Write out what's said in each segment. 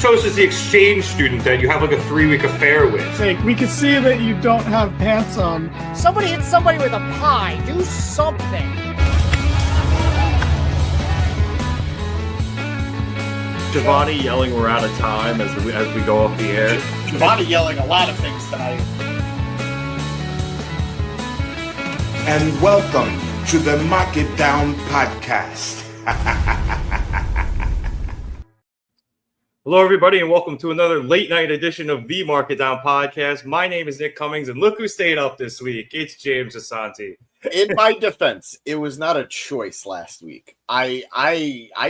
Toast is the exchange student that you have like a 3-week affair with. Fake. We can see that you don't have pants on. Somebody hit somebody with a pie. Do something. Giovanni yelling we're out of time as we go off the air. Giovanni yelling a lot of things tonight. And welcome to the Mark It Down podcast. Hello, everybody, and welcome to another late night edition of the Mark It Down podcast. My name is Nick Cummings, and look who stayed up this week. It's James Asante. In my defense, it was not a choice last week. I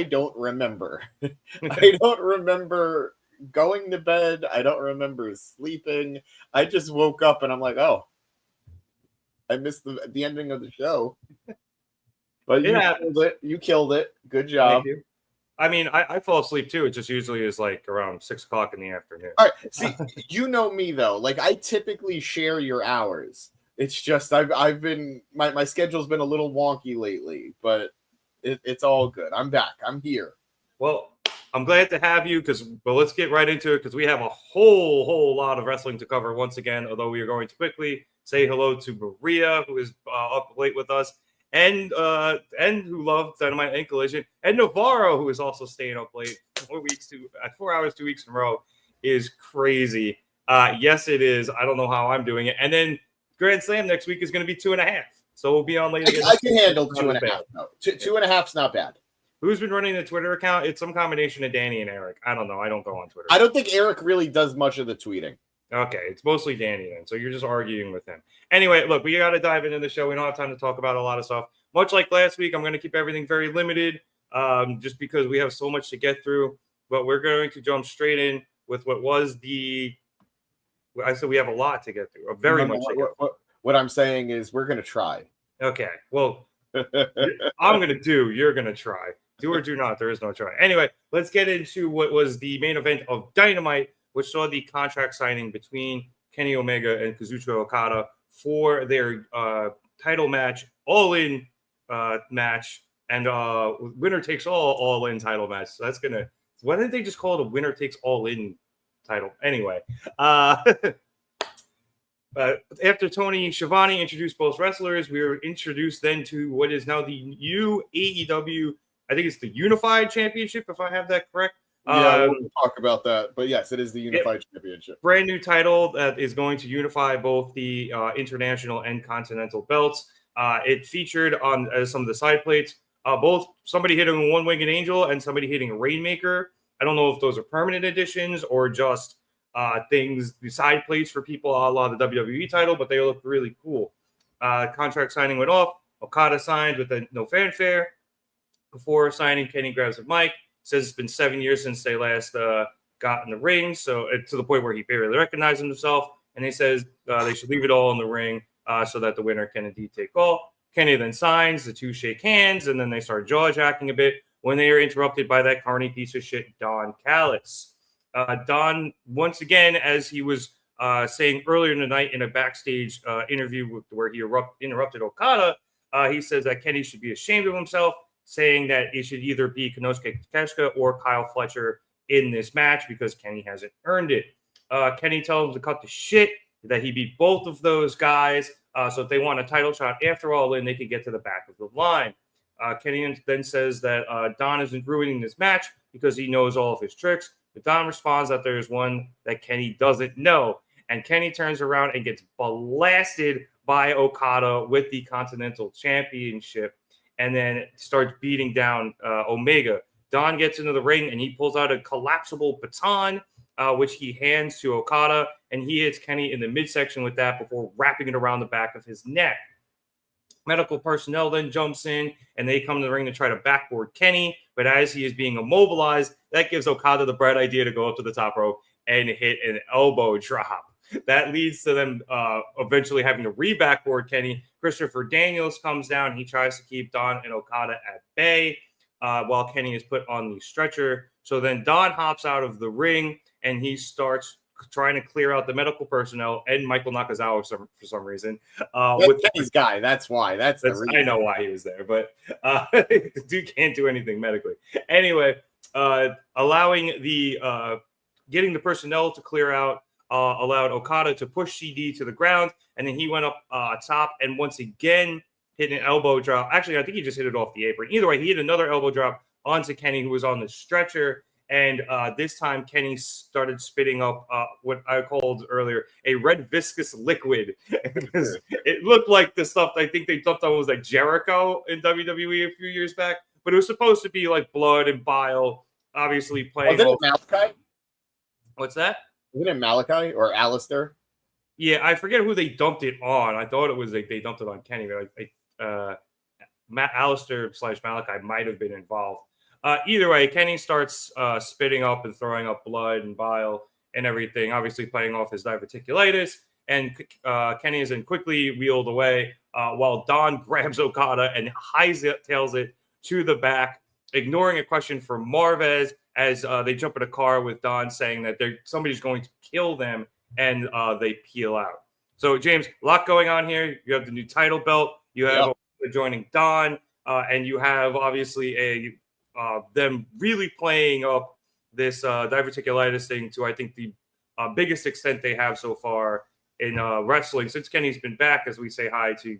don't remember. I don't remember going to bed. I don't remember sleeping. I just woke up and I'm like, oh, I missed the ending of the show. But you killed it. Good job. Thank you. I mean, I fall asleep too. It just usually is like around 6 o'clock in the afternoon. All right. See, you know me though. Like I typically share your hours. It's just I've been my schedule's been a little wonky lately, but it's all good. I'm back. I'm here. Well, I'm glad to have you but let's get right into it because we have a whole lot of wrestling to cover once again. Although we are going to quickly say hello to Maria, who is up late with us, and who loved Dynamite and Collision, and Navarro, who is also staying up late 4 hours, 2 weeks in a row, is crazy. Yes, it is. I don't know how I'm doing it. And then Grand Slam next week is going to be 2.5. So we'll be on late again. I can handle 2.5. No, 2.5's not bad. Who's been running the Twitter account? It's some combination of Danny and Eric. I don't know. I don't go on Twitter. I don't think Eric really does much of the tweeting. Okay, it's mostly Danny then. So you're just arguing with him. Anyway, look, we got to dive into the show. We don't have time to talk about a lot of stuff. Much like last week, I'm going to keep everything very limited just because we have so much to get through. But we're going to jump straight in with what was I said we have a lot to get through. What I'm saying is we're going to try. Okay, well, I'm going to do. You're going to try. Do or do not. There is no try. Anyway, let's get into what was the main event of Dynamite, which saw the contract signing between Kenny Omega and Kazuchika Okada for their title match, all-in match, and winner takes all-in title match. So that's going to – why didn't they just call it a winner takes all-in title? Anyway, after Toni and Schiavone introduced both wrestlers, we were introduced then to what is now the new AEW, I think it's the Unified Championship, if I have that correct. Yeah, we'll talk about that. But yes, it is the Unified Championship. Brand new title that is going to unify both the international and continental belts. It featured on some of the side plates, both somebody hitting a one-winged angel and somebody hitting a Rainmaker. I don't know if those are permanent additions or just things, side plates for people a la the WWE title, but they look really cool. Contract signing went off. Okada signed with no fanfare. Before signing, Kenny grabs a mic, says it's been 7 years since they last got in the ring, so to the point where he barely recognized himself, and he says they should leave it all in the ring so that the winner can indeed take all. Kenny then signs, the two shake hands, and then they start jaw-jacking a bit when they are interrupted by that carny piece of shit, Don Callis. Don, once again, as he was saying earlier in the night in a backstage interview where he interrupted Okada, he says that Kenny should be ashamed of himself, saying that it should either be Konosuke Takeshita or Kyle Fletcher in this match because Kenny hasn't earned it. Kenny tells him to cut the shit, that he beat both of those guys. So if they want a title shot after all in, they can get to the back of the line. Kenny then says that Don isn't ruining this match because he knows all of his tricks. But Don responds that there's one that Kenny doesn't know. And Kenny turns around and gets blasted by Okada with the Continental Championship and then starts beating down Omega. Don gets into the ring and he pulls out a collapsible baton, which he hands to Okada, and he hits Kenny in the midsection with that before wrapping it around the back of his neck. Medical personnel then jumps in, and they come to the ring to try to backboard Kenny, but as he is being immobilized, that gives Okada the bright idea to go up to the top rope and hit an elbow drop. That leads to them eventually having to re-backboard Kenny. Christopher Daniels comes down. He tries to keep Don and Okada at bay while Kenny is put on the stretcher. So then Don hops out of the ring, and he starts trying to clear out the medical personnel and Michael Nakazawa for some reason. With Kenny's guy, that's why. That's the reason. I know why he was there, but the dude can't do anything medically. Anyway, allowing the getting the personnel to clear out allowed Okada to push CD to the ground, and then he went up top and once again hit an elbow drop. Actually, I think he just hit it off the apron. Either way, he hit another elbow drop onto Kenny, who was on the stretcher. And this time, Kenny started spitting up what I called earlier a red viscous liquid. It looked like the stuff I think they dumped on was like Jericho in WWE a few years back, but it was supposed to be like blood and bile. Obviously, playing. Was it Malachi? What's that? Was it Malachi or Alistair? Yeah, I forget who they dumped it on. I thought it was like they dumped it on Kenny. Alistair / Malachi might have been involved. Either way, Kenny starts spitting up and throwing up blood and bile and everything, obviously playing off his diverticulitis. And Kenny is then quickly wheeled away while Don grabs Okada and hightails it to the back, ignoring a question from Marvez as they jump in a car with Don saying that somebody's going to kill them, and they peel out. So, James, a lot going on here. You have the new title belt. You have joining Don, and you have obviously them really playing up this diverticulitis thing to, I think, the biggest extent they have so far in wrestling since Kenny's been back, as we say hi to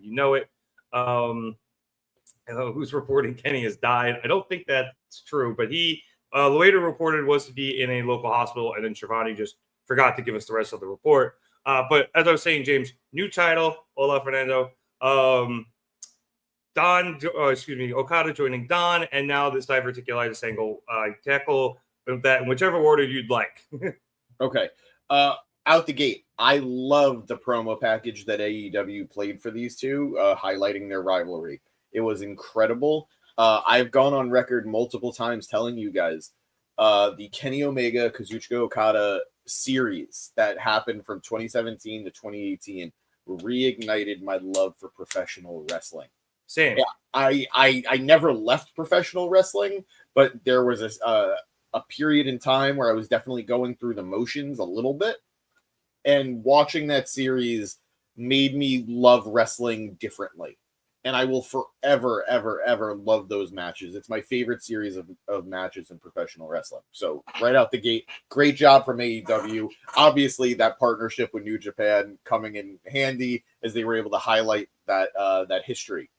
who's reporting Kenny has died. I don't think that's true, but he later reported was to be in a local hospital, and then Shivani just forgot to give us the rest of the report. But as I was saying, James, new title, Hola Fernando. Okada joining Don, and now this diverticulitis angle. Tackle that in whichever order you'd like. Okay. Out the gate, I love the promo package that AEW played for these two, highlighting their rivalry. It was incredible. I've gone on record multiple times telling you guys the Kenny Omega Kazuchika Okada series that happened from 2017 to 2018 reignited my love for professional wrestling. Same. Yeah, I never left professional wrestling, but there was a period in time where I was definitely going through the motions a little bit, and watching that series made me love wrestling differently. And I will forever, ever, ever love those matches. It's my favorite series of matches in professional wrestling. So right out the gate, great job from AEW. Obviously, that partnership with New Japan coming in handy as they were able to highlight that history.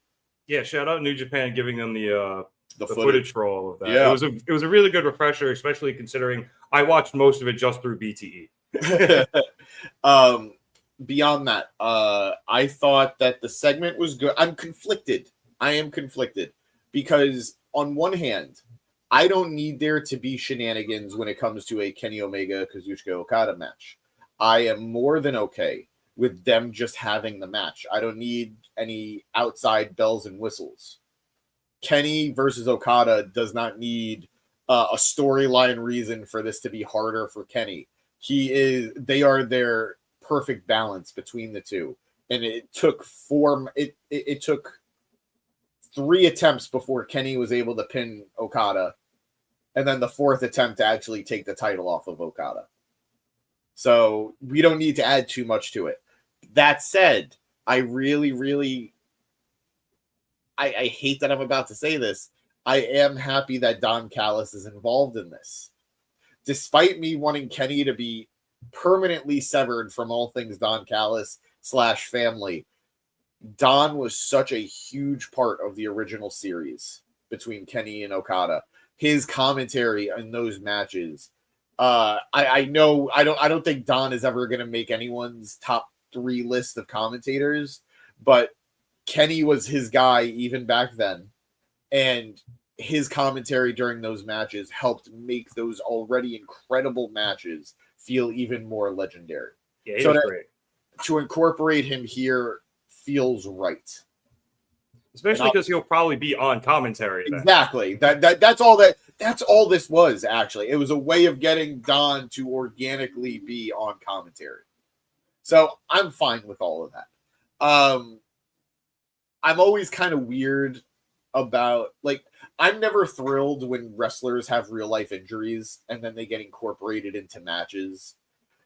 Yeah, shout out New Japan giving them the footage for all of that. Yeah. It was a really good refresher, especially considering I watched most of it just through BTE. Beyond that, I thought that the segment was good. I am conflicted because on one hand, I don't need there to be shenanigans when it comes to a Kenny Omega Kazuchika Okada match. I am more than okay with them just having the match. I don't need any outside bells and whistles. Kenny versus Okada does not need a storyline reason for this to be harder for Kenny. They are their perfect balance between the two. And it took it took 3 attempts before Kenny was able to pin Okada. And then the 4th attempt to actually take the title off of Okada. So we don't need to add too much to it. That said, I really, really, I hate that I'm about to say this. I am happy that Don Callis is involved in this. Despite me wanting Kenny to be permanently severed from all things Don Callis / family, Don was such a huge part of the original series between Kenny and Okada. His commentary in those matches. I know I don't think Don is ever going to make anyone's top 3 list of commentators, but Kenny was his guy even back then, and his commentary during those matches helped make those already incredible matches feel even more legendary. Yeah, he was great. To incorporate him here feels right. Especially because he'll probably be on commentary then. Exactly. That's all this was, actually. It was a way of getting Don to organically be on commentary. So I'm fine with all of that. I'm always kind of weird about, like, I'm never thrilled when wrestlers have real life injuries and then they get incorporated into matches.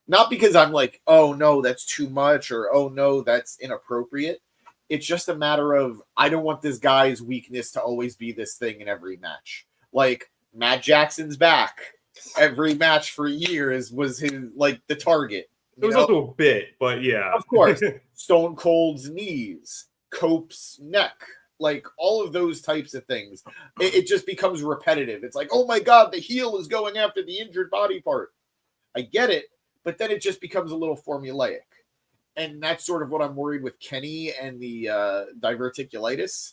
Not because I'm like, oh no, that's too much, or oh no, that's inappropriate. It's just a matter of, I don't want this guy's weakness to always be this thing in every match. Like, Matt Jackson's back. every match for years was his the target. It was also a bit, but yeah. Of course. Stone Cold's knees, Cope's neck, all of those types of things. It just becomes repetitive. It's like, oh my God, the heel is going after the injured body part. I get it, but then it just becomes a little formulaic. And that's sort of what I'm worried with Kenny and the diverticulitis.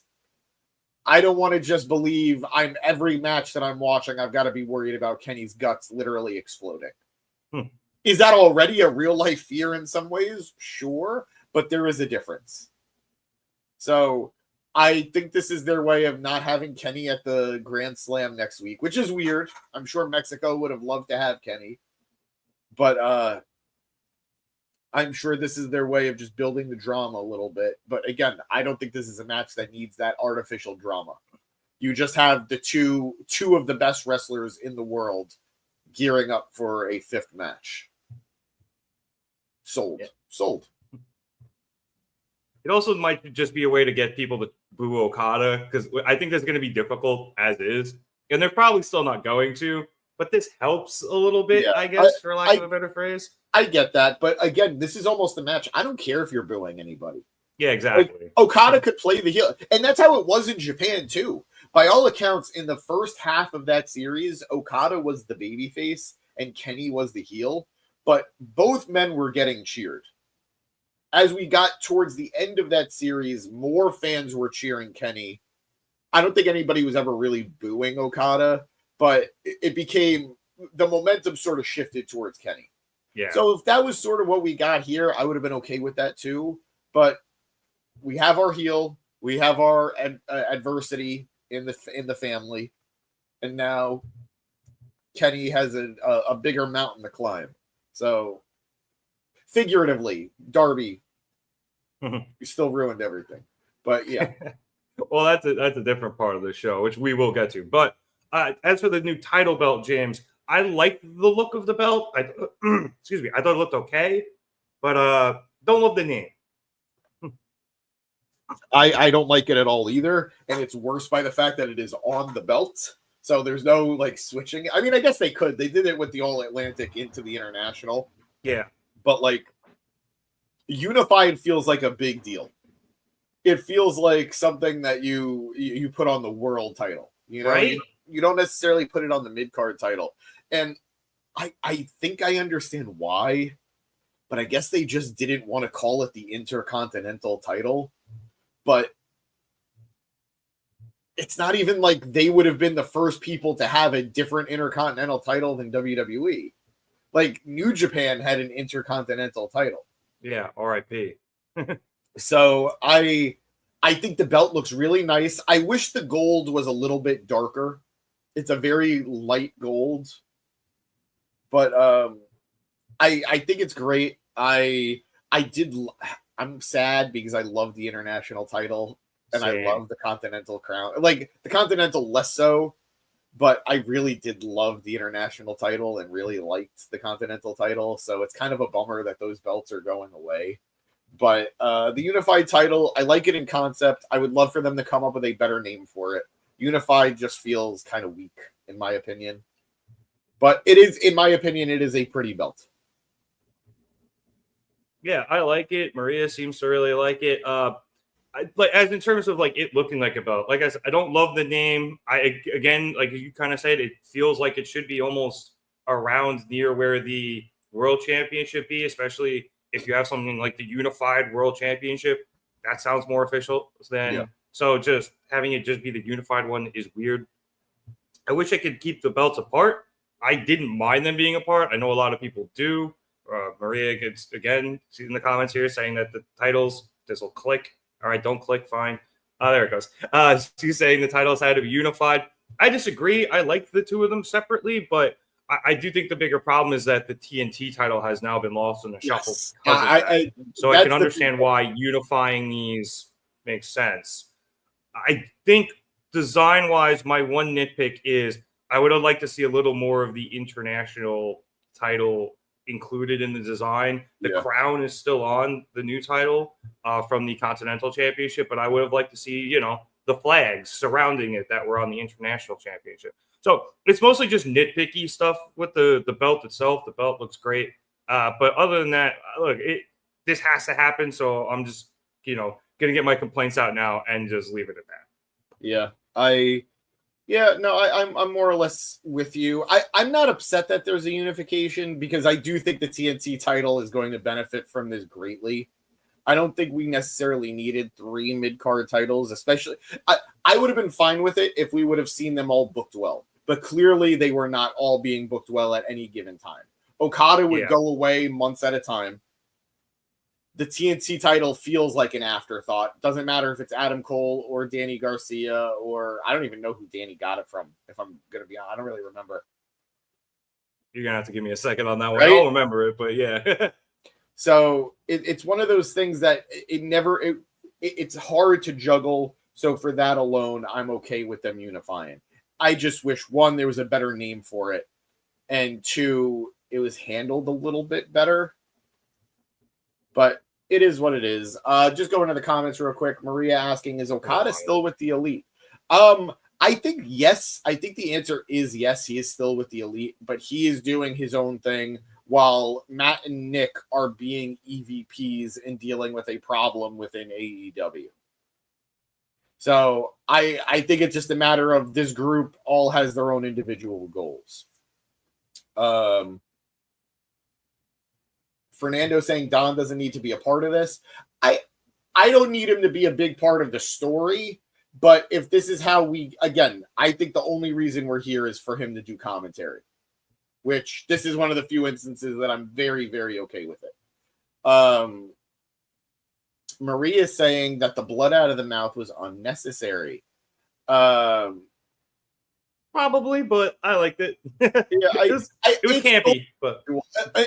I don't want to just believe every match that I'm watching, I've got to be worried about Kenny's guts literally exploding. Is that already a real life fear in some ways? Sure, but there is a difference. So I think this is their way of not having Kenny at the Grand Slam next week, which is weird. I'm sure Mexico would have loved to have Kenny, but I'm sure this is their way of just building the drama a little bit. But again, I don't think this is a match that needs that artificial drama. You just have the two of the best wrestlers in the world gearing up for a fifth match. Sold. It also might just be a way to get people to boo Okada, because I think that's going to be difficult as is. And they're probably still not going to, but this helps a little bit, I guess, for lack of a better phrase. I get that, but again, this is almost a match. I don't care if you're booing anybody. Yeah, exactly. Okada could play the heel, and that's how it was in Japan, too. By all accounts, in the first half of that series, Okada was the babyface and Kenny was the heel. But both men were getting cheered. As we got towards the end of that series, more fans were cheering Kenny. I don't think anybody was ever really booing Okada, but it became the momentum sort of shifted towards Kenny. Yeah. So if that was sort of what we got here, I would have been okay with that too. But we have our heel, we have our adversity in the family, and now Kenny has a bigger mountain to climb. So, figuratively, Darby, you still ruined everything. But yeah. Well, that's a different part of the show, which we will get to. But as for the new title belt, James, I like the look of the belt. Excuse me, I thought it looked okay, but don't love the name. I don't like it at all either, and it's worse by the fact that it is on the belt. So there's no switching. I mean, I guess they could. They did it with the All Atlantic into the International. Yeah. But Unified feels like a big deal. It feels like something that you put on the world title. You know, right? You don't necessarily put it on the mid-card title. And I think I understand why, but I guess they just didn't want to call it the Intercontinental title. But it's not even like they would have been the first people to have a different Intercontinental title than WWE. New Japan had an Intercontinental title. Yeah, RIP. So I think the belt looks really nice. I wish the gold was a little bit darker. It's a very light gold. But I think it's great. I'm sad because I love the International title. And Same. I love the Continental crown. The Continental less so, but I really did love the International title and really liked the Continental title. So it's kind of a bummer that those belts are going away. But the Unified title, I like it in concept. I would love for them to come up with a better name for it. Unified just feels kind of weak, in my opinion. But it is, in my opinion, it is a pretty belt. Yeah, I like it. Maria seems to really like it. As in terms of it looking like a belt, like I said, I don't love the name. Again, like you kind of said, it feels like it should be almost around near where the World Championship be, especially if you have something like the Unified World Championship. That sounds more official than. Yeah. So just having it just be the Unified one is weird. I wish I could keep the belts apart. I didn't mind them being apart. I know a lot of people do. Maria gets again in the comments here saying that the titles, this will click. All right, don't click. Fine. There it goes. She's saying the titles had to be unified. I disagree. I like the two of them separately, but I do think the bigger problem is that the TNT title has now been lost in the shuffle. So I can understand why unifying these makes sense. I think design-wise, my one nitpick is I would have liked to see a little more of the international title included in the design. The crown is still on the new title from the Continental Championship, but I would have liked to see, the flags surrounding it that were on the International Championship. So it's mostly just nitpicky stuff with the belt itself. The belt looks great. But other than that, look, this has to happen. So I'm just, going to get my complaints out now and just leave it at that. Yeah, I'm more or less with you. I'm not upset that there's a unification because I do think the TNT title is going to benefit from this greatly. I don't think we necessarily needed 3 mid-card titles, especially. I would have been fine with it if we would have seen them all booked well. But clearly they were not all being booked well at any given time. Okada would go away months at a time. The TNT title feels like an afterthought. Doesn't matter if it's Adam Cole or Danny Garcia, or I don't even know who Danny got it from, if I'm going to be honest. I don't really remember. You're going to have to give me a second on that one. Right? I don't remember it, but yeah. So it's one of those things that it's hard to juggle. So for that alone, I'm okay with them unifying. I just wish, 1, there was a better name for it, and 2, it was handled a little bit better. But it is what it is. Just going to the comments real quick. Maria asking, is Okada still with the Elite? I think yes. I think the answer is yes. He is still with the Elite, but he is doing his own thing while Matt and Nick are being EVPs and dealing with a problem within AEW. So I think it's just a matter of this group all has their own individual goals. Fernando saying Don doesn't need to be a part of this. I don't need him to be a big part of the story, but if this is how I think the only reason we're here is for him to do commentary, which this is one of the few instances that I'm very, very okay with it. Maria saying that the blood out of the mouth was unnecessary. Probably, but I liked it. It was campy, but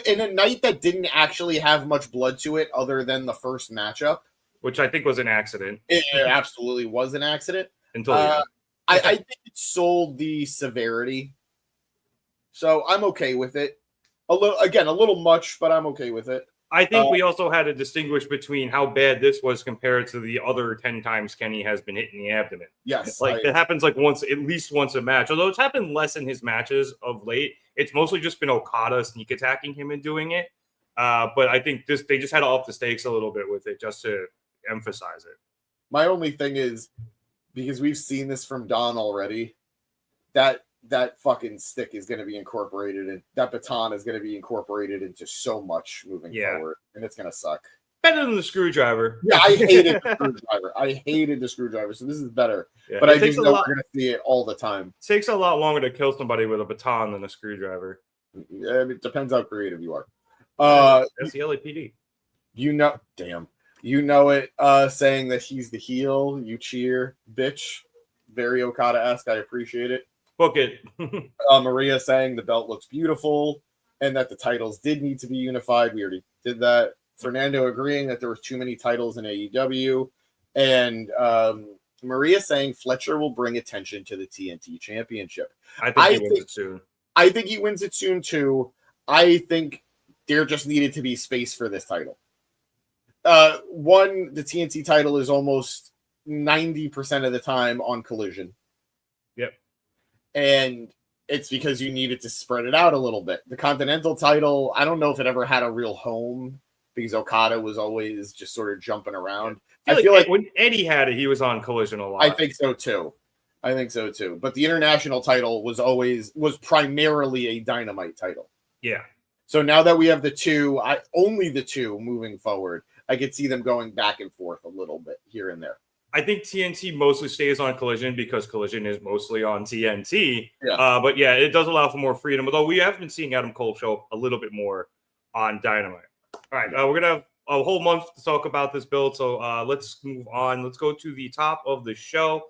in a night that didn't actually have much blood to it other than the first matchup, which I think was an accident. It absolutely was an accident. Until I think it sold the severity, so I'm okay with it. A little much, but I'm okay with it. I think we also had to distinguish between how bad this was compared to the other 10 times Kenny has been hitting the abdomen. Yes. It happens at least once a match. Although it's happened less in his matches of late. It's mostly just been Okada sneak attacking him and doing it. But I think they just had to up the stakes a little bit with it just to emphasize it. My only thing is, because we've seen this from Don already, that fucking stick is going to be incorporated, and that baton is going to be incorporated into so much moving forward, and it's going to suck. Better than the screwdriver. Yeah, I hated the screwdriver. So this is better. Yeah, but I just know we're going to see it all the time. It takes a lot longer to kill somebody with a baton than a screwdriver. It depends how creative you are. That's the LAPD. You know it. Saying that he's the heel, you cheer, bitch. Very Okada-esque. I appreciate it. Book it. Maria saying the belt looks beautiful and that the titles did need to be unified. We already did that. Fernando agreeing that there were too many titles in AEW. And Maria saying Fletcher will bring attention to the TNT Championship. I think he wins it soon. I think he wins it soon, too. I think there just needed to be space for this title. The TNT title is almost 90% of the time on Collision. Yep. And it's because you needed to spread it out a little bit. The Continental title, I don't know if it ever had a real home because Okada was always just sort of jumping around. I feel like when Eddie had it, he was on Collision a lot. I think so too. But the international title was primarily a Dynamite title. Yeah. So now that we have only the two moving forward, I could see them going back and forth a little bit here and there. I think TNT mostly stays on Collision because Collision is mostly on TNT. Yeah. But yeah, it does allow for more freedom. Although we have been seeing Adam Cole show up a little bit more on Dynamite. All right, we're gonna have a whole month to talk about this build. So let's move on. Let's go to the top of the show.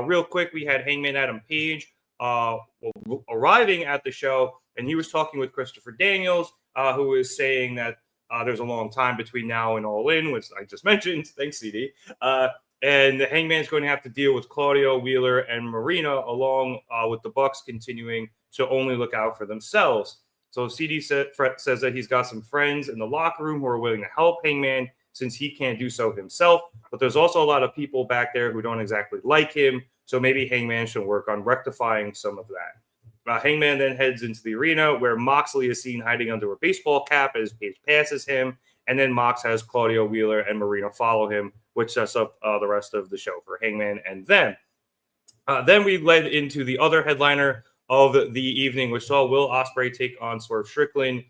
Real quick, we had Hangman Adam Page arriving at the show, and he was talking with Christopher Daniels, who is saying that there's a long time between now and All In, which I just mentioned. Thanks, CD. And the Hangman's going to have to deal with Claudio, Wheeler, and Marina, along with the Bucks continuing to only look out for themselves. So CD says that he's got some friends in the locker room who are willing to help Hangman since he can't do so himself. But there's also a lot of people back there who don't exactly like him. So maybe Hangman should work on rectifying some of that. Hangman then heads into the arena where Moxley is seen hiding under a baseball cap as Page passes him. And then Mox has Claudio Wheeler and Marina follow him, which sets up the rest of the show for Hangman. And then we led into the other headliner of the evening, which saw Will Ospreay take on Swerve Strickland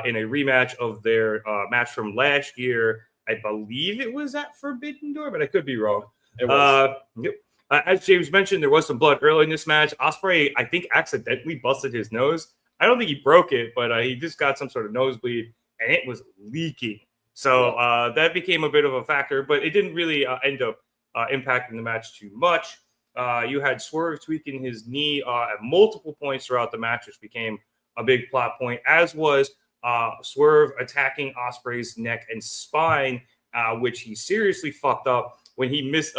in a rematch of their match from last year. I believe it was at Forbidden Door, but I could be wrong. It was. Yep. As James mentioned, there was some blood early in this match. Ospreay, I think, accidentally busted his nose. I don't think he broke it, but he just got some sort of nosebleed, and it was leaking. So that became a bit of a factor, but it didn't really end up impacting the match too much. You had Swerve tweaking his knee at multiple points throughout the match, which became a big plot point, as was Swerve attacking Ospreay's neck and spine, which he seriously fucked up when he missed.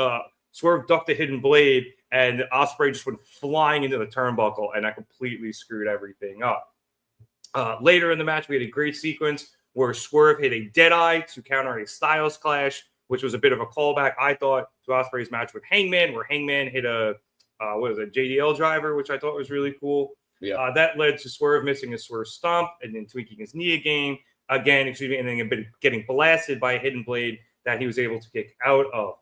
Swerve ducked a hidden blade, and Ospreay just went flying into the turnbuckle, and that completely screwed everything up. Later in the match, we had a great sequence where Swerve hit a Deadeye to counter a Styles Clash, which was a bit of a callback, I thought, to Ospreay's match with Hangman, where Hangman hit a JDL driver, which I thought was really cool. Yeah. That led to Swerve missing a Swerve stomp and then tweaking his knee again, and then getting blasted by a hidden blade that he was able to kick out of.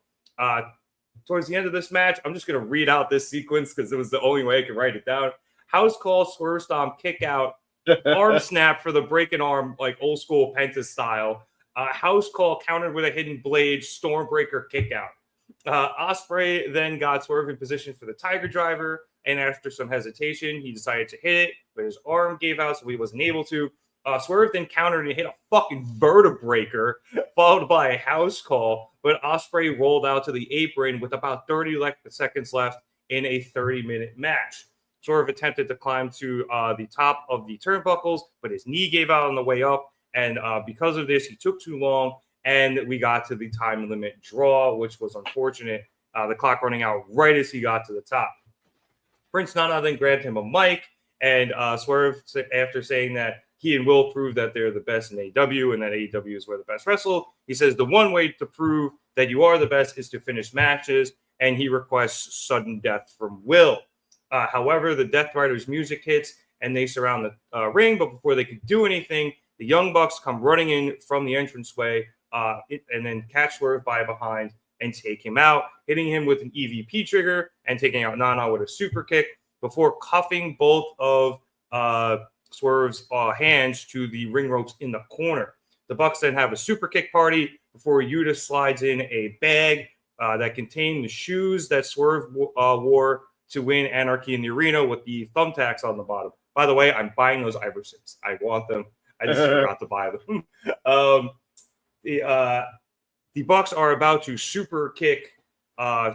Towards the end of this match, I'm just going to read out this sequence because it was the only way I could write it down. House call, Swerve stomp, kick out, arm snap for the breaking arm, like old school Penta style. House call countered with a hidden blade, Stormbreaker kick out. Ospreay then got Swerve in position for the Tiger Driver, and after some hesitation, he decided to hit it, but his arm gave out, so he wasn't able to. Swerve then countered and hit a fucking vertebreaker, followed by a house call, but Ospreay rolled out to the apron with about 30 seconds left in a 30-minute match. Swerve attempted to climb to the top of the turnbuckles, but his knee gave out on the way up, and because of this, he took too long, and we got to the time limit draw, which was unfortunate. The clock running out right as he got to the top. Prince Nana then grabbed him a mic, and Swerve, after saying that he and Will prove that they're the best in AEW and that AEW is where the best wrestle, he says the one way to prove that you are the best is to finish matches, and he requests sudden death from Will. However, the Death Riders music hits, and they surround the ring, but before they could do anything, the Young Bucks come running in from the entranceway and then catch Swerve by behind and take him out, hitting him with an EVP trigger and taking out Nana with a super kick before cuffing both of Swerve's hands to the ring ropes in the corner. The Bucks then have a super kick party before Yuta slides in a bag that contained the shoes that Swerve wore to win Anarchy in the Arena with the thumbtacks on the bottom. By the way, I'm buying those Iversons. I want them. I just forgot to buy them. The Bucks are about to super kick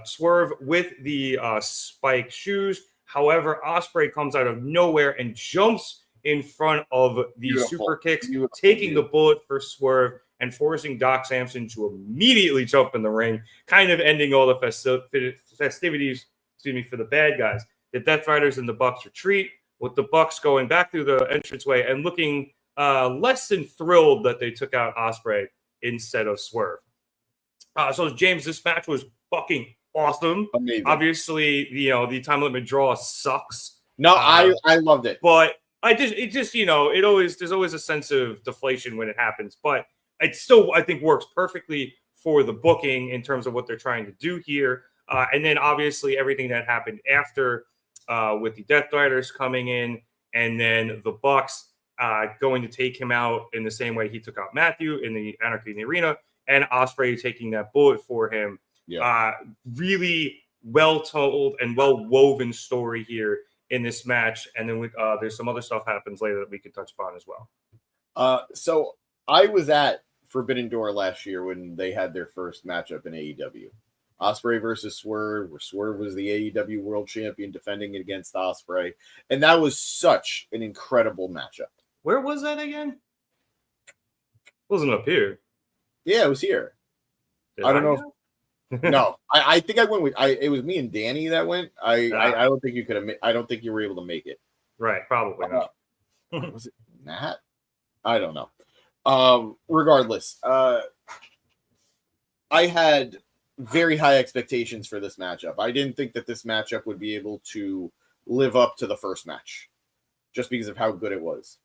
Swerve with the spike shoes. However, Ospreay comes out of nowhere and jumps in front of the super kicks, taking the bullet for Swerve and forcing Doc Samson to immediately jump in the ring, kind of ending all the festivities for the bad guys. The Death Riders and the Bucks retreat, with the Bucks going back through the entranceway and looking less than thrilled that they took out Ospreay instead of Swerve. So, James, this match was fucking awesome. Amazing. Obviously, the time limit draw sucks. No, I loved it. But there's always a sense of deflation when it happens, but it still, I think, works perfectly for the booking in terms of what they're trying to do here. And then obviously everything that happened after with the Death Riders coming in and then the Bucks going to take him out in the same way he took out Matthew in the Anarchy in the Arena, and Ospreay taking that bullet for him. Yeah. Really well told and well woven story here in this match, and then there's some other stuff happens later that we could touch upon as well. So I was at Forbidden Door last year when they had their first matchup in AEW. Ospreay versus Swerve, where Swerve was the AEW World Champion defending it against Ospreay, and that was such an incredible matchup. Where was that again? It wasn't up here. Yeah, it was here. I don't know. No, I think I went with. It was me and Danny that went. I don't think you could have. I don't think you were able to make it. Right, probably not. Was it Matt? I don't know. Regardless, I had very high expectations for this matchup. I didn't think that this matchup would be able to live up to the first match. just because of how good it was.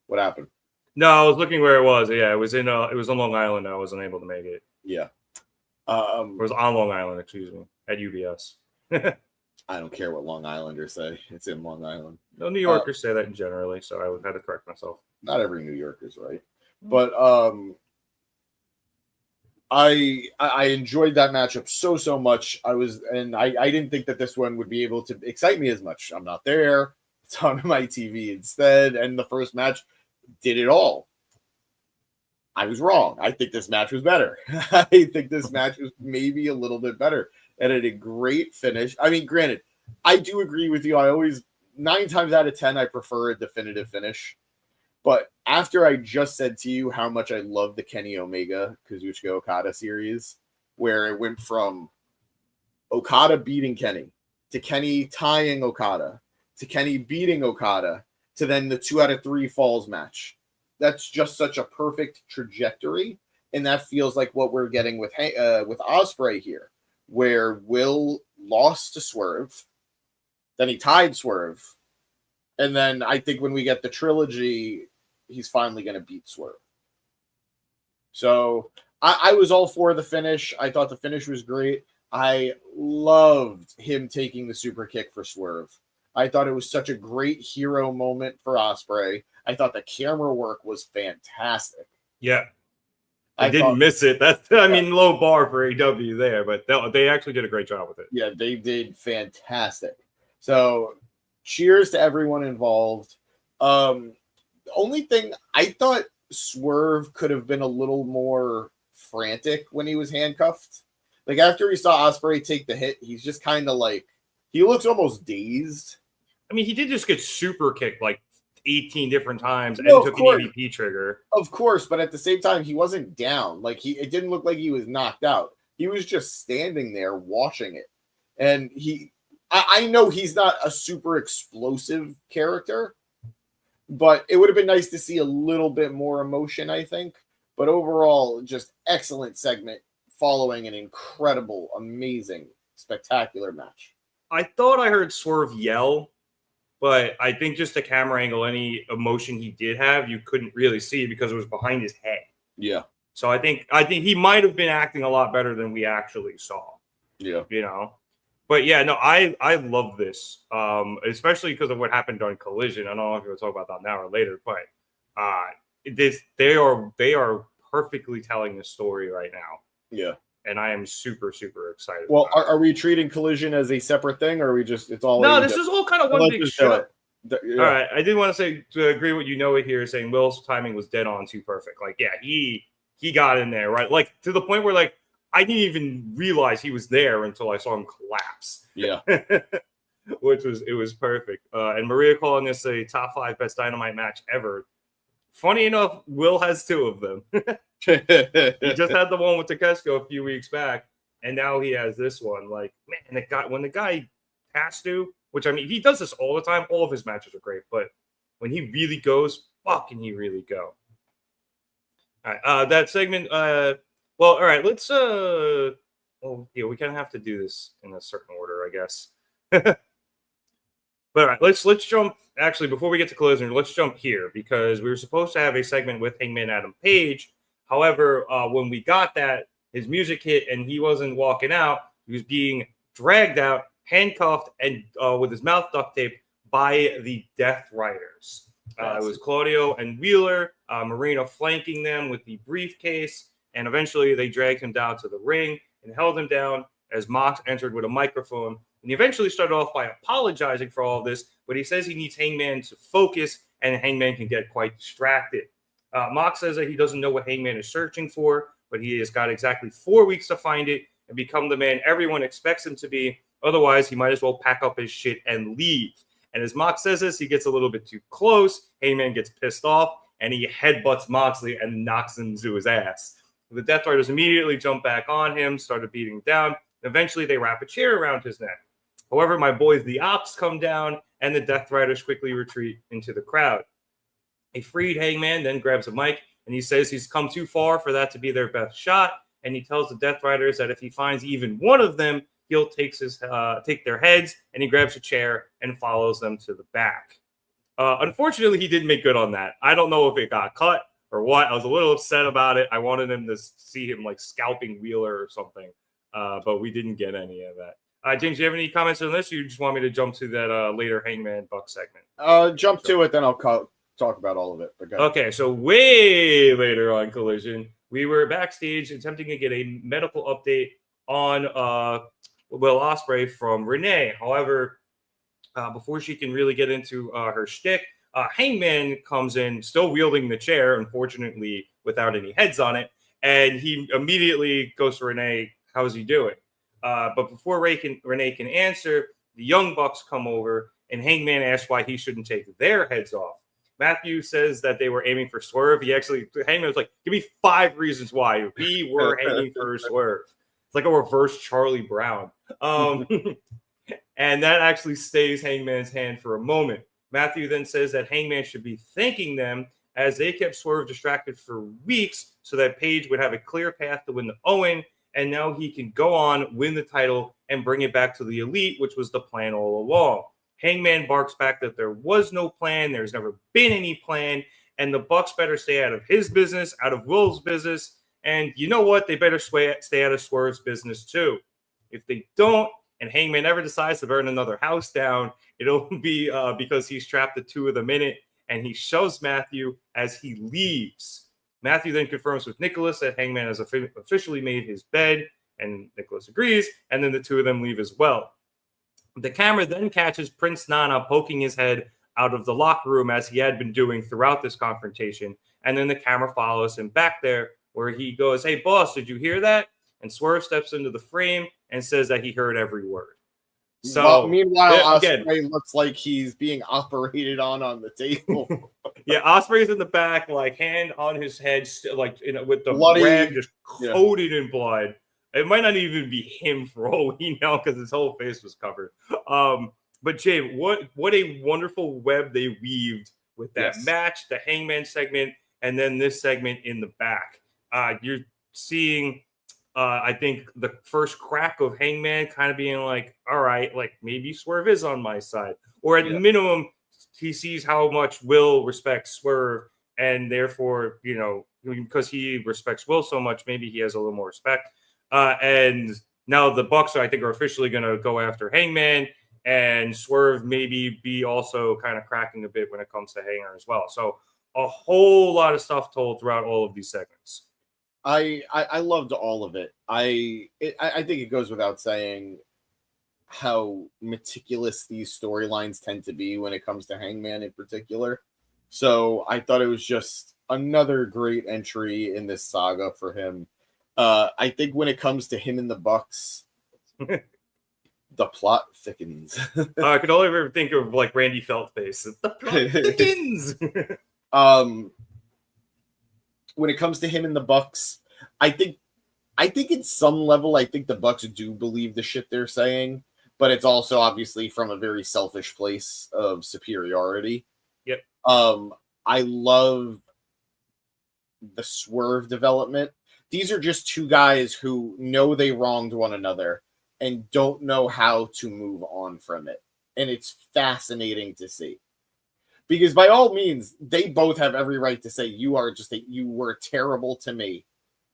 What happened? No, I was looking where it was. Yeah, it was on Long Island. I wasn't able to make it. Yeah. It was on Long Island, excuse me, at UBS. I don't care what Long Islanders say. It's in Long Island. No, New Yorkers say that generally, so I had to correct myself. Not every New Yorker's right. But I enjoyed that matchup so much. I didn't think that this one would be able to excite me as much. I'm not there. It's on my TV instead. And the first match did it all. I was wrong. I think this match was better. I think this match was maybe a little bit better. And it had a great finish. I mean, granted, I do agree with you. I always, 9 times out of 10, I prefer a definitive finish. But after I just said to you how much I love the Kenny Omega Kazuchika Okada series, where it went from Okada beating Kenny to Kenny tying Okada to Kenny beating Okada to then the 2 out of 3 falls match. That's just such a perfect trajectory. And that feels like what we're getting with Ospreay here, where Will lost to Swerve, then he tied Swerve, and then I think when we get the trilogy, he's finally going to beat Swerve. So I was all for the finish. I thought the finish was great. I loved him taking the super kick for Swerve. I thought it was such a great hero moment for Ospreay. I thought the camera work was fantastic. Yeah. I didn't miss it. Low bar for AEW there, but they actually did a great job with it. Yeah, they did fantastic. So cheers to everyone involved. The only thing, I thought Swerve could have been a little more frantic when he was handcuffed. Like after he saw Ospreay take the hit, he's just kind of like, he looks almost dazed. I mean, he did just get super kicked like 18 different times and took an EVP trigger. Of course, but at the same time, he wasn't down. Like it didn't look like he was knocked out. He was just standing there watching it. And I know he's not a super explosive character, but it would have been nice to see a little bit more emotion, I think. But overall, just excellent segment following an incredible, amazing, spectacular match. I thought I heard Swerve yell, but I think just the camera angle, any emotion he did have, you couldn't really see because it was behind his head. Yeah. So I think he might have been acting a lot better than we actually saw. Yeah. You know? But yeah, no, I love this, especially because of what happened during Collision. I don't know if you'll talk about that now or later, but they are perfectly telling the story right now. Yeah. And I am super, super excited. Well, are we treating Collision as a separate thing, or are we just, it's all... No, this is all kind of one big show. Yeah. All right. I did want to say, to agree with here, saying Will's timing was dead on too perfect. Like, yeah, he got in there, right? Like, to the point where, like, I didn't even realize he was there until I saw him collapse. Yeah. It was perfect. And Maria calling this a top 5 best Dynamite match ever. Funny enough, Will has 2 of them. He just had the one with Takeshita a few weeks back, and now he has this one. Like, man, when the guy has to, which I mean, he does this all the time. All of his matches are great, but when he really goes, fuck, can he really go? All right, that segment. Well, all right, let's. Well, yeah, we kind of have to do this in a certain order, I guess. But all right, let's jump. Actually, before we get to Collision, let's jump here because we were supposed to have a segment with Hangman Adam Page. However, when we got that, his music hit and he wasn't walking out. He was being dragged out, handcuffed, and with his mouth duct taped by the Death Riders. It was Claudio and Wheeler, Marina flanking them with the briefcase, and eventually they dragged him down to the ring and held him down as Mox entered with a microphone. And he eventually started off by apologizing for all of this, but he says he needs Hangman to focus, and Hangman can get quite distracted. Mox says that he doesn't know what Hangman is searching for, but he has got exactly 4 weeks to find it and become the man everyone expects him to be. Otherwise, he might as well pack up his shit and leave. And as Mox says this, he gets a little bit too close. Hangman gets pissed off, and he headbutts Moxley and knocks him to his ass. The Death Riders immediately jump back on him, started beating him down. Eventually, they wrap a chair around his neck. However, my boys, the Ops, come down, and the Death Riders quickly retreat into the crowd. A freed Hangman then grabs a mic, and he says he's come too far for that to be their best shot, and he tells the Death Riders that if he finds even one of them, he'll take their heads, and he grabs a chair and follows them to the back. Unfortunately, he didn't make good on that. I don't know if it got cut or what. I was a little upset about it. I wanted him to see him like scalping Wheeler or something, but we didn't get any of that. James, do you have any comments on this? Or you just want me to jump to that later Hangman Buck segment? Jump to it, then I'll talk about all of it. Okay, so way later on Collision, we were backstage attempting to get a medical update on Will Ospreay from Renee. However, before she can really get into her shtick, Hangman comes in, still wielding the chair, unfortunately without any heads on it, and he immediately goes to Renee, how's he doing? But before Renee can answer, the Young Bucks come over, and Hangman asks why he shouldn't take their heads off. Matthew says that they were aiming for Swerve. Hangman was like, give me 5 reasons why we were aiming for Swerve. It's like a reverse Charlie Brown. And that actually stays Hangman's hand for a moment. Matthew then says that Hangman should be thanking them as they kept Swerve distracted for weeks so that Paige would have a clear path to win the Owen, and now he can go on, win the title, and bring it back to the Elite, which was the plan all along. Hangman barks back that there was no plan, there's never been any plan, and the Bucks better stay out of his business, out of Will's business, and you know what? They better stay out of Swerve's business too. If they don't, and Hangman ever decides to burn another house down, it'll be because he's trapped the 2 of them in it, and he shoves Matthew as he leaves. Matthew then confirms with Nicholas that Hangman has officially made his bed, and Nicholas agrees, and then the 2 of them leave as well. The camera then catches Prince Nana poking his head out of the locker room as he had been doing throughout this confrontation, and then the camera follows him back there where he goes, hey, boss, did you hear that? And Swerve steps into the frame and says that he heard every word. So meanwhile, Ospreay looks like he's being operated on the table. Yeah, Ospreay's in the back, like hand on his head, like with the bloody rag just coated in blood. It might not even be him for all we know because his whole face was covered. But Jay, what a wonderful web they weaved with that match, the Hangman segment, and then this segment in the back. You're seeing. I think the first crack of Hangman kind of being like, all right, like maybe Swerve is on my side. Or at minimum, he sees how much Will respects Swerve. And therefore, because he respects Will so much, maybe he has a little more respect. And now the Bucks, I think, are officially going to go after Hangman. And Swerve maybe be also kind of cracking a bit when it comes to Hanger as well. So a whole lot of stuff told throughout all of these segments. I loved all of it. I think it goes without saying how meticulous these storylines tend to be when it comes to Hangman in particular. So I thought it was just another great entry in this saga for him. I think when it comes to him and the Bucks, the plot thickens. I could only ever think of like Randy Felt face. The plot thickens. When it comes to him and the Bucks, I think at some level, I think the Bucks do believe the shit they're saying, but it's also obviously from a very selfish place of superiority. Yep. I love the Swerve development. These are just 2 guys who know they wronged one another and don't know how to move on from it. And it's fascinating to see. Because by all means, they both have every right to say, you were terrible to me,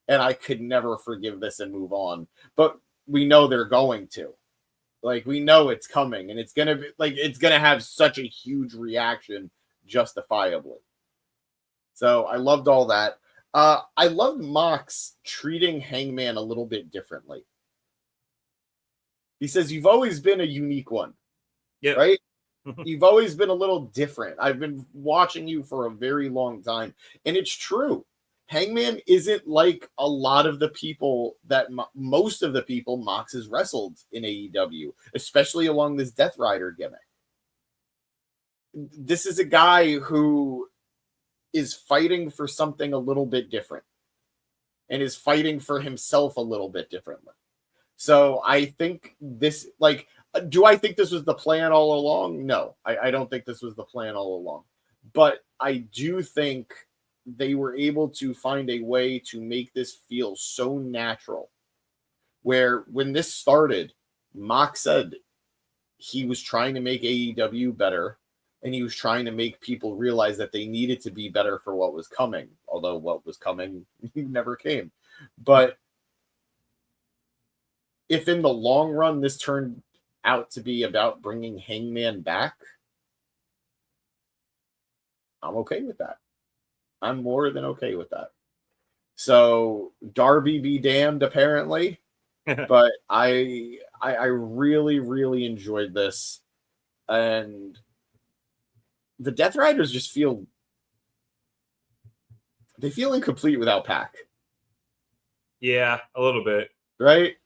and I could never forgive this and move on. But we know they're going to. Like, we know it's coming, and it's gonna have such a huge reaction justifiably. So I loved all that. I loved Mox treating Hangman a little bit differently. He says, you've always been a unique one. Yeah. Right? You've always been a little different. I've been watching you for a very long time. And it's true. Hangman isn't like a lot of the people that most of the people Mox has wrestled in AEW, especially along this Death Rider gimmick. This is a guy who is fighting for something a little bit different and is fighting for himself a little bit differently. So I think this, do I think this was the plan all along? No, I don't think this was the plan all along. But I do think they were able to find a way to make this feel so natural. Where when this started, Mox said he was trying to make AEW better and he was trying to make people realize that they needed to be better for what was coming, although what was coming never came. But if in the long run this turned out to be about bringing Hangman back, I'm okay with that. I'm more than okay with that. So Darby be damned, apparently. But I really, really enjoyed this. And the Death Riders just feel incomplete without Pac. Yeah, a little bit. Right?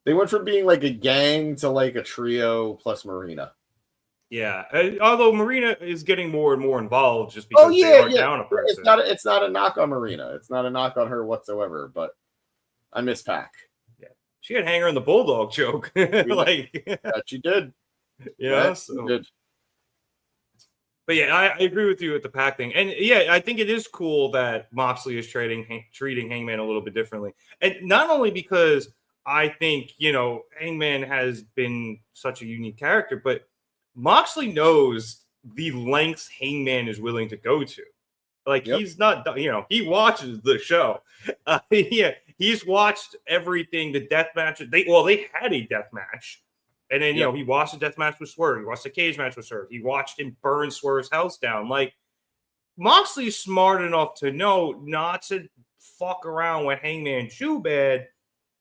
They went from being like a gang to like a trio plus Marina. Yeah, although Marina is getting more and more involved just because they are down a person. It's not a knock on Marina. It's not a knock on her whatsoever, but I miss Pac. Yeah. She had Hanger in the Bulldog choke. She did. So. Did. But yeah, I agree with you with the Pac thing. And yeah, I think it is cool that Moxley is treating Hangman a little bit differently. And not only because I think, Hangman has been such a unique character, but Moxley knows the lengths Hangman is willing to go to. He's not, he watches the show. He's watched everything, the death matches. They had a death match. And then, he watched the death match with Swerve. He watched the cage match with Swerve. He watched him burn Swerve's house down. Moxley's smart enough to know not to fuck around with Hangman too bad.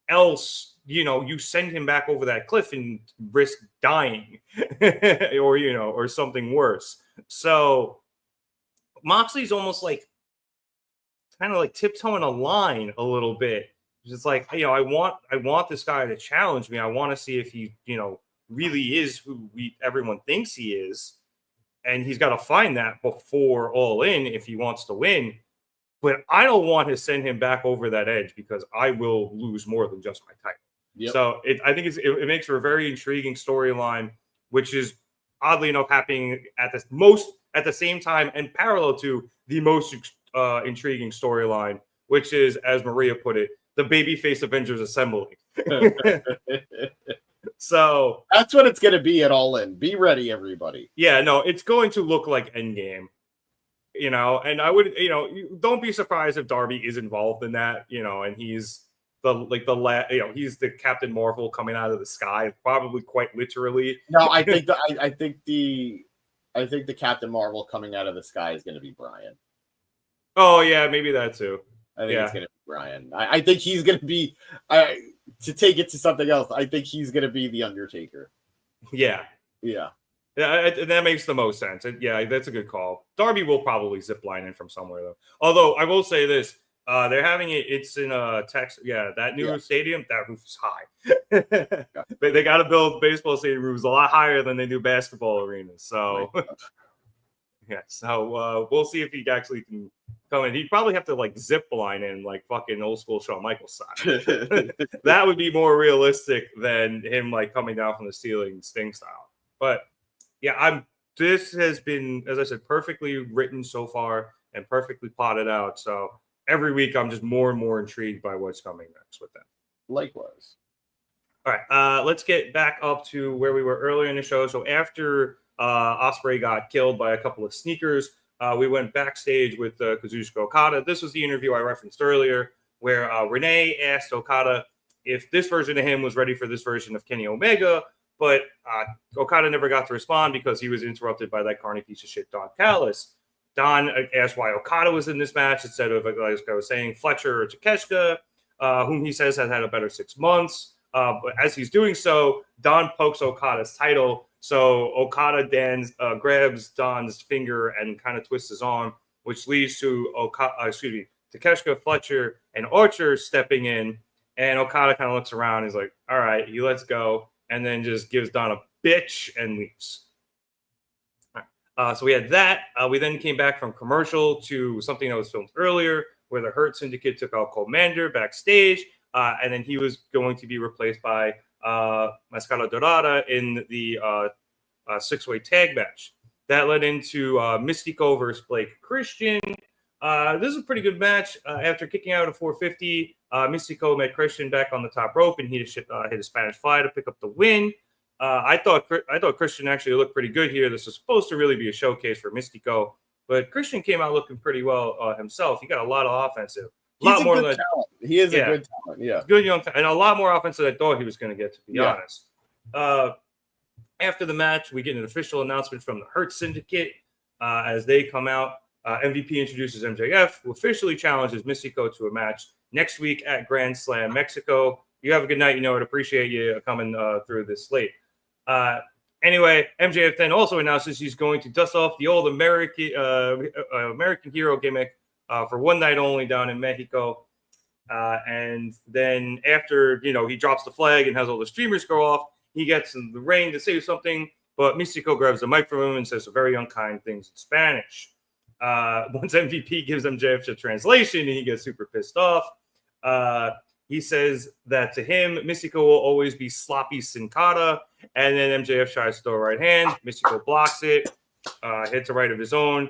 Else, you send him back over that cliff and risk dying or something worse. So Moxley's almost kind of tiptoeing a line a little bit. It's I want this guy to challenge me. I want to see if he, really is who everyone thinks he is. And he's got to find that before All In if he wants to win. But I don't want to send him back over that edge because I will lose more than just my title. Yep. So I think it makes for a very intriguing storyline, which is oddly enough happening at the same time and parallel to the most intriguing storyline, which is, as Maria put it, the babyface Avengers assembly. So that's what it's going to be at All In. Be ready, everybody. Yeah, no, it's going to look like Endgame. And I would, don't be surprised if Darby is involved in that, and he's he's the Captain Marvel coming out of the sky, probably quite literally. No, I think the Captain Marvel coming out of the sky is going to be Brian. Oh yeah, maybe that too. I think it's going to be Brian. I think he's going to be, to take it to something else, I think he's going to be the Undertaker. Yeah. Yeah. Yeah, that makes the most sense. Yeah, that's a good call. Darby will probably zip line in from somewhere, though. Although, I will say this. They're having it's in Texas. Yeah, that new stadium, that roof is high. They got to build baseball stadium roofs a lot higher than they do basketball arenas. So, we'll see if he actually can come in. He'd probably have to zip line in fucking old school Shawn Michaels style. That would be more realistic than him coming down from the ceiling Sting style. But yeah, this has been, as I said, perfectly written so far and perfectly plotted out. So every week I'm just more and more intrigued by what's coming next with them. Likewise. All right, let's get back up to where we were earlier in the show. So after Ospreay got killed by a couple of sneakers, we went backstage with Kazuchika Okada. This was the interview I referenced earlier where Renee asked Okada if this version of him was ready for this version of Kenny Omega. But Okada never got to respond because he was interrupted by that carny piece of shit, Don Callis. Don asked why Okada was in this match instead of, like I was saying, Fletcher or Takeshita, whom he says has had a better 6 months. But as he's doing so, Don pokes Okada's title. So Okada grabs Don's finger and kind of twists his arm, which leads to Takeshita, Fletcher, and Archer stepping in. And Okada kind of looks around. He's like, all right, he lets go. And then just gives Don a bitch and leaves. So we had that. We then came back from commercial to something that was filmed earlier where the Hurt Syndicate took out Komander backstage. And then he was going to be replaced by Mascara Dorada in the six-way tag match. That led into Mistico versus Blake Christian. This is a pretty good match. After kicking out a 450, Mistico met Christian back on the top rope, and he just hit a Spanish Fly to pick up the win. I thought Christian actually looked pretty good here. This was supposed to really be a showcase for Mistico, but Christian came out looking pretty well himself. He got a lot of offensive. He's a good talent. He is a good talent. Yeah, good young and a lot more offense than I thought he was going to get. To be honest, after the match, we get an official announcement from the Hart Syndicate as they come out. MVP introduces MJF, who officially challenges Mistico to a match next week at Grand Slam Mexico. You have a good night. You know, I'd appreciate you coming through this late. Anyway, MJF then also announces he's going to dust off the old American hero gimmick for one night only down in Mexico. And then after, he drops the flag and has all the streamers go off, he gets in the ring to say something, but Mistico grabs the mic from him and says some very unkind things in Spanish. Once MVP gives MJF a translation, and he gets super pissed off. He says that to him, Mistico will always be sloppy sin cara, and then MJF tries to throw a right hand. Mistico blocks it, hits a right of his own,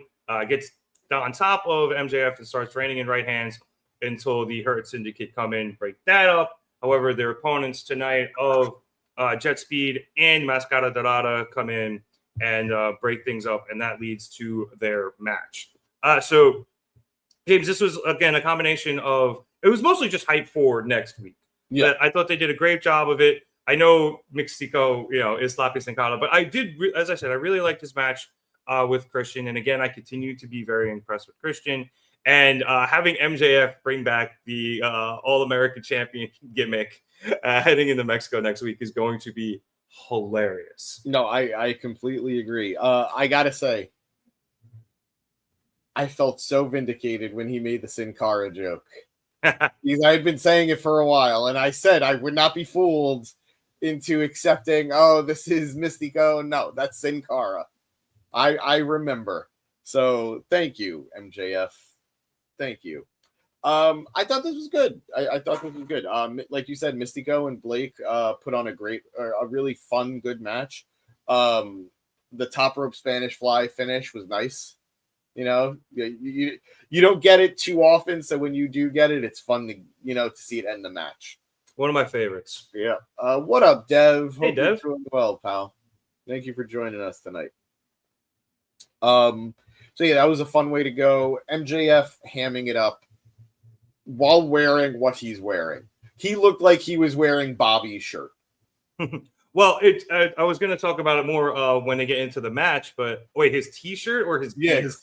gets on top of MJF and starts raining in right hands until the Hurt Syndicate come in, break that up. However, their opponents tonight of Jet Speed and Mascara Dorada come in and break things up, and that leads to their match. So, James, this was, again, a combination of, it was mostly just hype for next week. Yeah, I thought they did a great job of it. I know Mistico, is sloppy sin cara, but I did, as I said, I really liked this match with Christian. And again, I continue to be very impressed with Christian. And having MJF bring back the All-American Champion gimmick heading into Mexico next week is going to be hilarious. No, I completely agree. I got to say, I felt so vindicated when he made the Sin Cara joke. Because I had been saying it for a while, and I said I would not be fooled into accepting, this is Mistico. No, that's Sin Cara. I remember. So thank you, MJF. Thank you. I thought this was good. I thought this was good. Like you said, Mistico and Blake put on a really fun, good match. The top rope Spanish fly finish was nice. You don't get it too often, so when you do get it, it's fun to see it end the match. One of my favorites. Yeah. What up, Dev? Hey, Dev. You're doing well, pal. Thank you for joining us tonight. So yeah, that was a fun way to go. MJF hamming it up while wearing what he's wearing. He looked like he was wearing Bobby's shirt. Well, I was going to talk about it more when they get into the match, but wait, his T-shirt or his his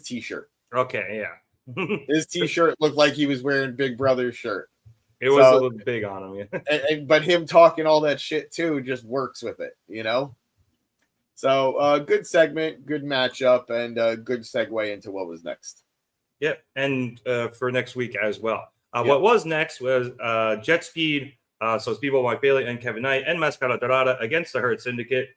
T-shirt. Okay, yeah. His T-shirt looked like he was wearing Big Brother's shirt. It was a little big on him, yeah. But him talking all that shit too just works with it, So good segment, good matchup, and a good segue into what was next. Yep, and for next week as well. What was next was Jet Speed. So Speedball, Mike Bailey, and Kevin Knight, and Mascara Dorada against the Hurt Syndicate.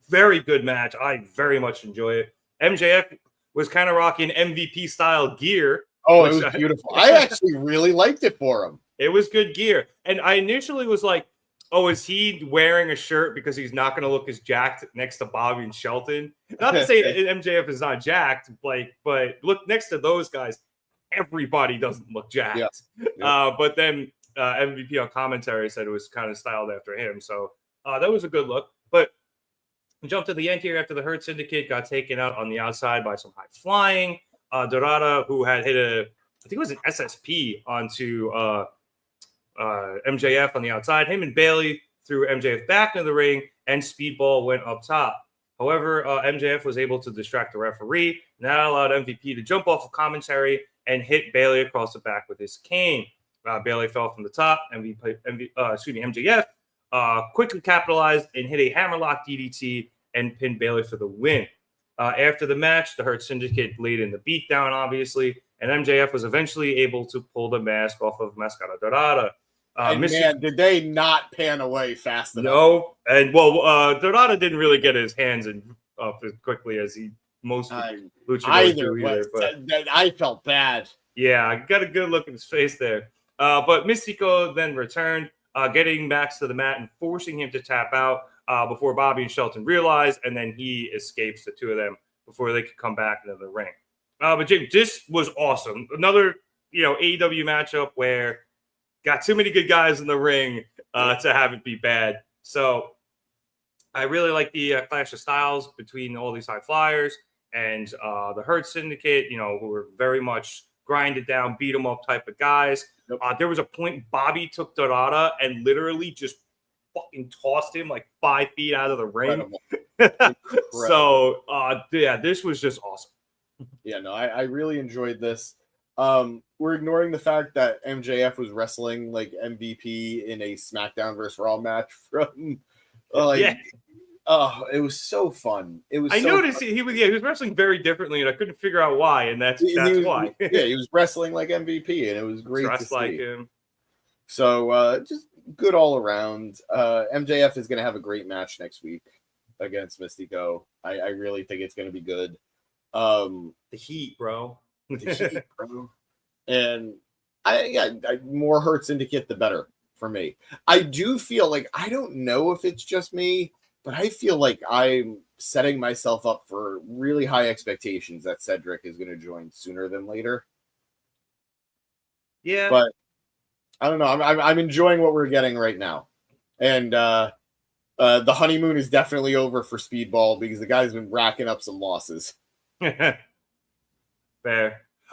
Very good match. I very much enjoy it. MJF was kind of rocking MVP style gear. Oh, it was beautiful. I actually really liked it for him. It was good gear. And I initially was like, is he wearing a shirt because he's not going to look as jacked next to Bobby and Shelton? Not to say MJF is not jacked, but look next to those guys, everybody doesn't look jacked. Yeah. But then MVP on commentary said it was kind of styled after him. So that was a good look. But we jumped to the end here after the Hurt Syndicate got taken out on the outside by some high flying. Dorada, who had hit I think it was an SSP onto MJF on the outside. Him and Bailey threw MJF back into the ring, and Speedball went up top. However, MJF was able to distract the referee, and that allowed MVP to jump off of commentary and hit Bailey across the back with his cane. Bailey fell from the top. MJF quickly capitalized and hit a hammerlock DDT and pinned Bailey for the win. After the match, the Hurt Syndicate laid in the beatdown, obviously, and MJF was eventually able to pull the mask off of Mascara Dorada. Man, did they not pan away fast enough? No, and Dorada didn't really get his hands up as quickly as most luchadors do either. But I felt bad. Yeah, I got a good look at his face there. But Mistico then returned, getting Max to the mat and forcing him to tap out before Bobby and Shelton realized, and then he escapes the two of them before they could come back into the ring. But Jim, this was awesome. Another, AEW matchup where got too many good guys in the ring, to have it be bad. So I really like the clash of styles between all these high flyers and the Hurt Syndicate, who are very much grinded down, beat 'em up type of guys. Yep. There was a point Bobby took Dorada and literally just fucking tossed him like 5 feet out of the ring. So, this was just awesome. Yeah, no, I really enjoyed this. We're ignoring the fact that MJF was wrestling like MVP in a SmackDown vs. Raw match from it was so fun. I noticed he was wrestling very differently, and I couldn't figure out why, and that's why. He was wrestling like MVP, and it was great to see. Like him. So just good all around. MJF is going to have a great match next week against Mistico. I really think it's going to be good. The heat, bro. And more Hurt Syndicate, the better for me. I do feel like, I don't know if it's just me, but I feel like I'm setting myself up for really high expectations that Cedric is going to join sooner than later. Yeah, but I don't know. I'm enjoying what we're getting right now, and the honeymoon is definitely over for Speedball because the guy's been racking up some losses. Fair.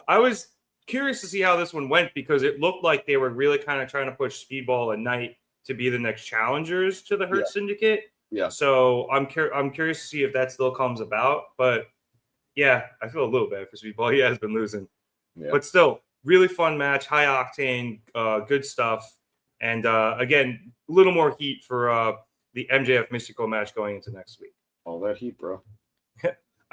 I was curious to see how this one went because it looked like they were really kind of trying to push Speedball and Knight to be the next challengers to the Hurt Syndicate. Yeah. So I'm curious to see if that still comes about. But yeah, I feel a little bad for Speedball. He has been losing. Yeah. But still, really fun match, high octane, good stuff. And again, a little more heat for the MJF Mystico match going into next week. All that heat, bro.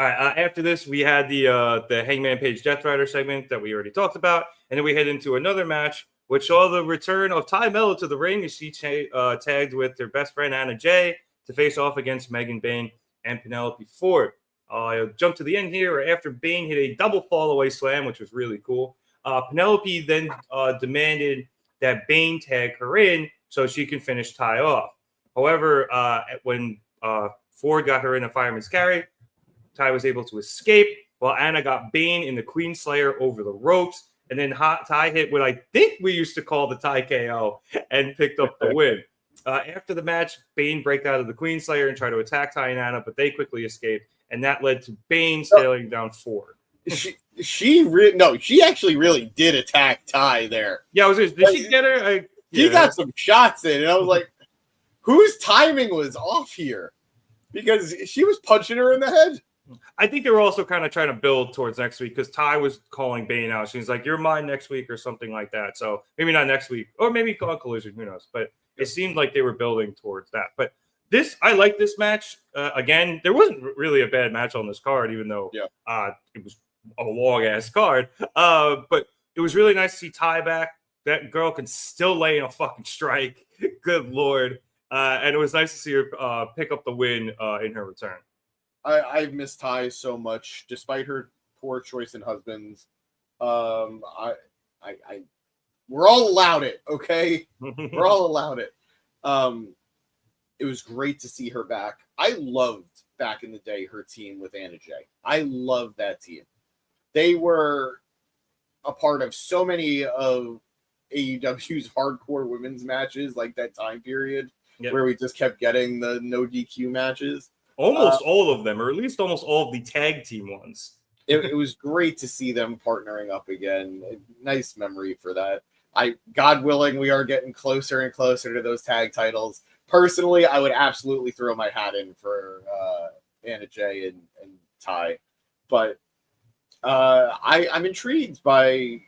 All right. After this, we had the Hangman Page Death Rider segment that we already talked about. And then we head into another match, which saw the return of Melo to the ring as she tagged with their best friend Anna Jay to face off against Megan Bayne and Penelope Ford. I'll jump to the end here after Bayne hit a double fall-away slam, which was really cool. Penelope then demanded that Bayne tag her in so she can finish Ty off. However, when Ford got her in a fireman's carry, Ty was able to escape while Anna got Bayne in the Queen Slayer over the ropes. And then Ty hit what I think we used to call the Ty KO and picked up the win. After the match, Bayne broke out of the Queen Slayer and tried to attack Ty and Anna, but they quickly escaped. And that led to Bayne sailing down Ford. She actually really did attack Ty there. Yeah, did she get her? She got some shots in, and I was like, whose timing was off here? Because she was punching her in the head. I think they were also kind of trying to build towards next week because Ty was calling Bayne out. She's like, "You're mine next week" or something like that. So maybe not next week, or maybe call Collision. Who knows? But it seemed like they were building towards that. But I like this match. Again, there wasn't really a bad match on this card, even though it was a long ass card. But it was really nice to see Ty back. That girl can still lay in a fucking strike. Good Lord. And it was nice to see her pick up the win in her return. I've missed Ty so much, despite her poor choice in husbands. We're all allowed it, okay? We're all allowed it. It was great to see her back. I loved back in the day her team with Anna Jay. I loved that team. They were a part of so many of AEW's hardcore women's matches, like that time period where we just kept getting the no DQ matches. Almost all of them, or at least almost all of the tag team ones. It was great to see them partnering up again. Nice memory for that. God willing, we are getting closer and closer to those tag titles. Personally, I would absolutely throw my hat in for Anna Jay and Ty. But I'm intrigued by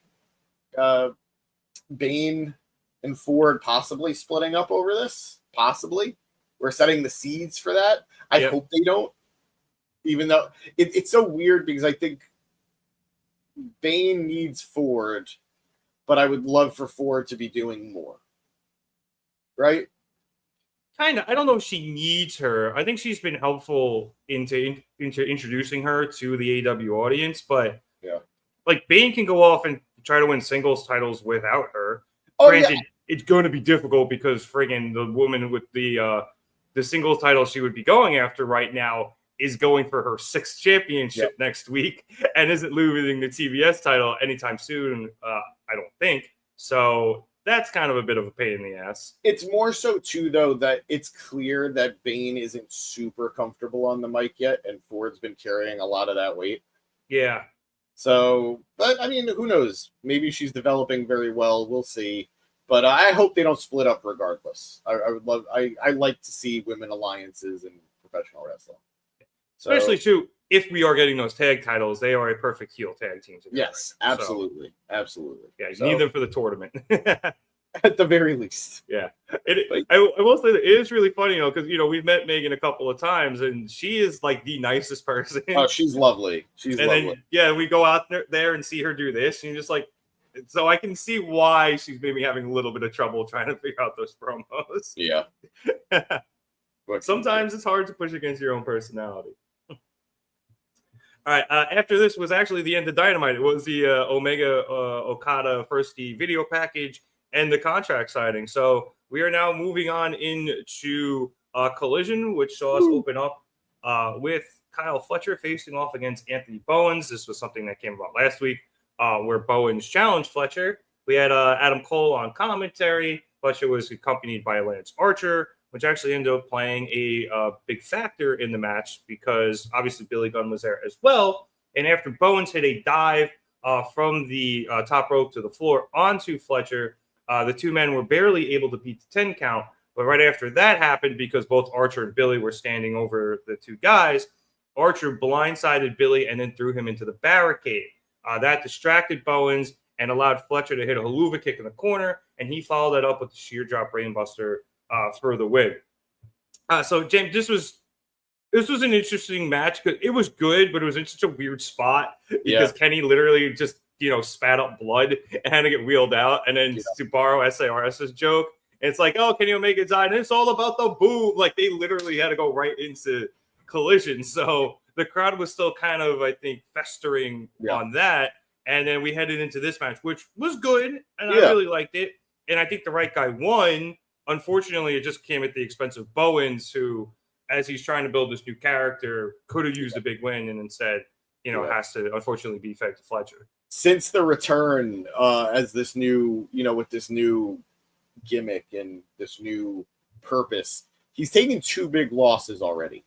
Bayne and Ford possibly splitting up over this. Possibly. We're setting the seeds for that. I hope they don't. Even though it's so weird because I think Bayne needs Ford, but I would love for Ford to be doing more. Right? Kind of. I don't know if she needs her. I think she's been helpful into introducing her to the AEW audience, but like Bayne can go off and try to win singles titles without her. Granted, it's going to be difficult because friggin' the woman with the singles title she would be going after right now is going for her 6th championship next week and isn't losing the TBS title anytime soon. I don't think so. that's kind of a bit of a pain in the ass. It's more so too, though, that it's clear that Bayne isn't super comfortable on the mic yet, and Ford's been carrying a lot of that weight. Yeah. So, but I mean, who knows? Maybe she's developing very well. We'll see. But I hope they don't split up regardless. I would love. I like to see women alliances in professional wrestling. So, Especially too, if we are getting those tag titles, they are a perfect heel tag team together. yes, absolutely, So, absolutely. yeah, you So, need them for the tournament. at the very least. Yeah, I will say that it is really funny, because we've met Megan a couple of times, and she is like the nicest person. Oh, she's lovely. She's and lovely. then we go out there and see her do this, and you're just like, so I can see why she's maybe having a little bit of trouble trying to figure out those promos. Yeah. But sometimes it's hard to push against your own personality. All right. After this was actually the end of Dynamite. It was the Omega Okada first the video package and the contract signing. So we are now moving on into Collision, which saw us open up with Kyle Fletcher facing off against Anthony Bowens. This was something that came about last week, where Bowens challenged Fletcher. We had Adam Cole on commentary. Fletcher was accompanied by Lance Archer, which actually ended up playing a big factor in the match because obviously Billy Gunn was there as well. And after Bowens hit a dive from the top rope to the floor onto Fletcher, the two men were barely able to beat the 10 count. But right after that happened, because both Archer and Billy were standing over the two guys, Archer blindsided Billy and then threw him into the barricade. That distracted Bowens and allowed Fletcher to hit a haluva kick in the corner, and he followed that up with the sheer drop brainbuster for the win. So, James, this was an interesting match because it was good, but it was in such a weird spot because Kenny literally just spat up blood and had to get wheeled out, and then to borrow SARS's joke, it's like, oh, Kenny Omega died, and it's all about the boom. Like they literally had to go right into Collision, so the crowd was still kind of, I think, festering on that. And then we headed into this match, which was good, and I really liked it. And I think the right guy won. Unfortunately, it just came at the expense of Bowens, who, as he's trying to build this new character, could have used a big win and instead, has to unfortunately be fed to Fletcher. Since the return as this new, with this new gimmick and this new purpose, he's taken 2 big losses already.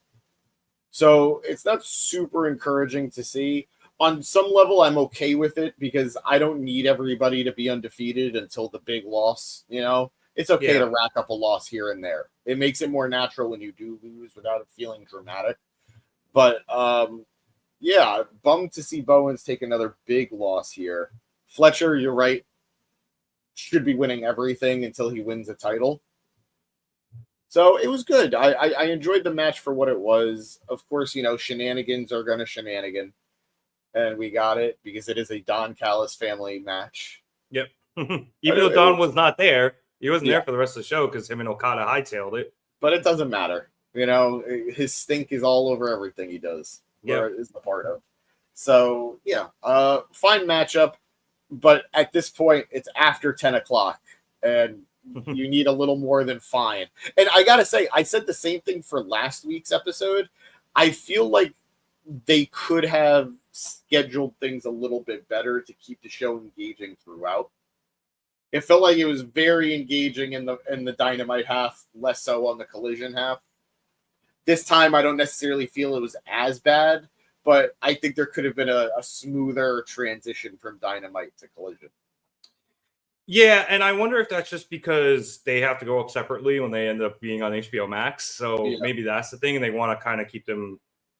So it's not super encouraging to see. On some level, I'm okay with it because I don't need everybody to be undefeated until the big loss. It's okay to rack up a loss here and there. It makes it more natural when you do lose without it feeling dramatic. But bummed to see Bowens take another big loss here. Fletcher, you're right, should be winning everything until he wins a title. So it was good. I enjoyed the match for what it was. Of course, shenanigans are going to shenanigan. And we got it because it is a Don Callis family match. Yep. Even though Don was not there, he wasn't there for the rest of the show because him and Okada hightailed it. But it doesn't matter. His stink is all over everything he does. Yeah, is the part of. So fine matchup. But at this point, it's after 10 o'clock, and you need a little more than fine. And I gotta say, I said the same thing for last week's episode. I feel like they could have scheduled things a little bit better to keep the show engaging throughout. It felt like it was very engaging in the Dynamite half, less so on the Collision half. This time, I don't necessarily feel it was as bad, but I think there could have been a smoother transition from Dynamite to Collision. Yeah, and I wonder if that's just because they have to go up separately when they end up being on HBO Max. So maybe that's the thing, and they want to kind of keep them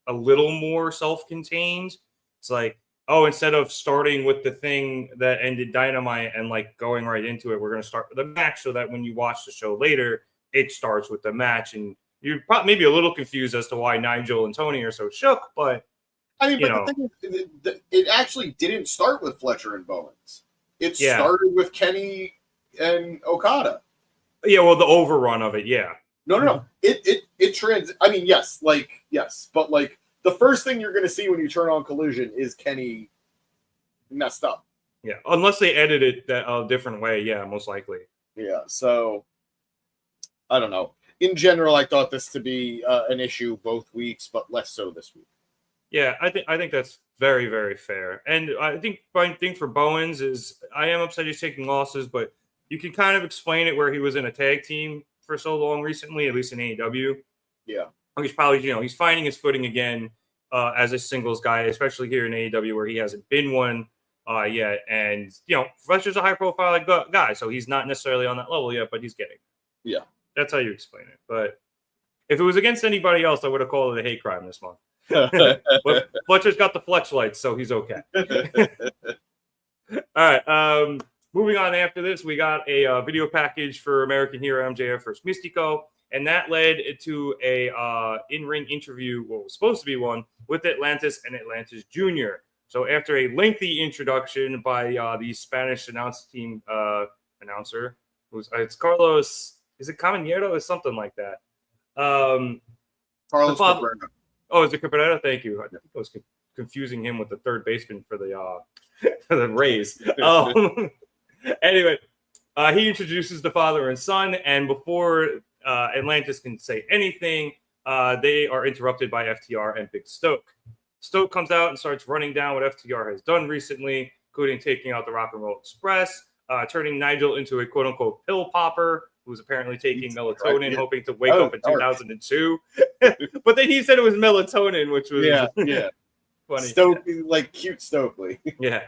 a little more self-contained. It's like, oh, instead of starting with the thing that ended Dynamite and like going right into it, we're going to start with the match so that when you watch the show later, it starts with the match. And you're probably maybe a little confused as to why Nigel and Toni are so shook, but the thing is, it actually didn't start with Fletcher and Bowens. It started with Kenny and Okada. Yeah, well, the overrun of it, yeah. No. Yes, but like the first thing you're going to see when you turn on Collision is Kenny messed up. Yeah, unless they edit it a different way, yeah, most likely. Yeah, so I don't know. In general, I thought this to be an issue both weeks, but less so this week. Yeah, I think that's very, very fair. And I think my thing for Bowens is I am upset he's taking losses, but you can kind of explain it where he was in a tag team for so long recently, at least in AEW. Yeah. He's probably, he's finding his footing again as a singles guy, especially here in AEW where he hasn't been one yet. And, Fletcher's a high-profile guy, so he's not necessarily on that level yet, but he's getting. Yeah. That's how you explain it. But if it was against anybody else, I would have called it a hate crime this month. But Fletcher's got the flex lights, so he's okay. All right. Moving on after this, we got a video package for American Hero MJF versus Mistico, and that led to a in-ring interview, what was supposed to be one, with Atlantis and Atlantis Jr. So after a lengthy introduction by the Spanish announcer, it's Carlos, is it Caminero or something like that? Carlos Cabrera. Oh, is it Cabrera? Thank you. I think I was confusing him with the third baseman for the for the Rays. Anyway, he introduces the father and son, and before Atlantis can say anything, they are interrupted by FTR and Big Stoke. Stoke comes out and starts running down what FTR has done recently, including taking out the Rock and Roll Express, turning Nigel into a quote-unquote pill popper, who's apparently taking melatonin, hoping to wake up in 2002. But then he said it was melatonin, which was funny. Stokely, like cute Stokely. Yeah.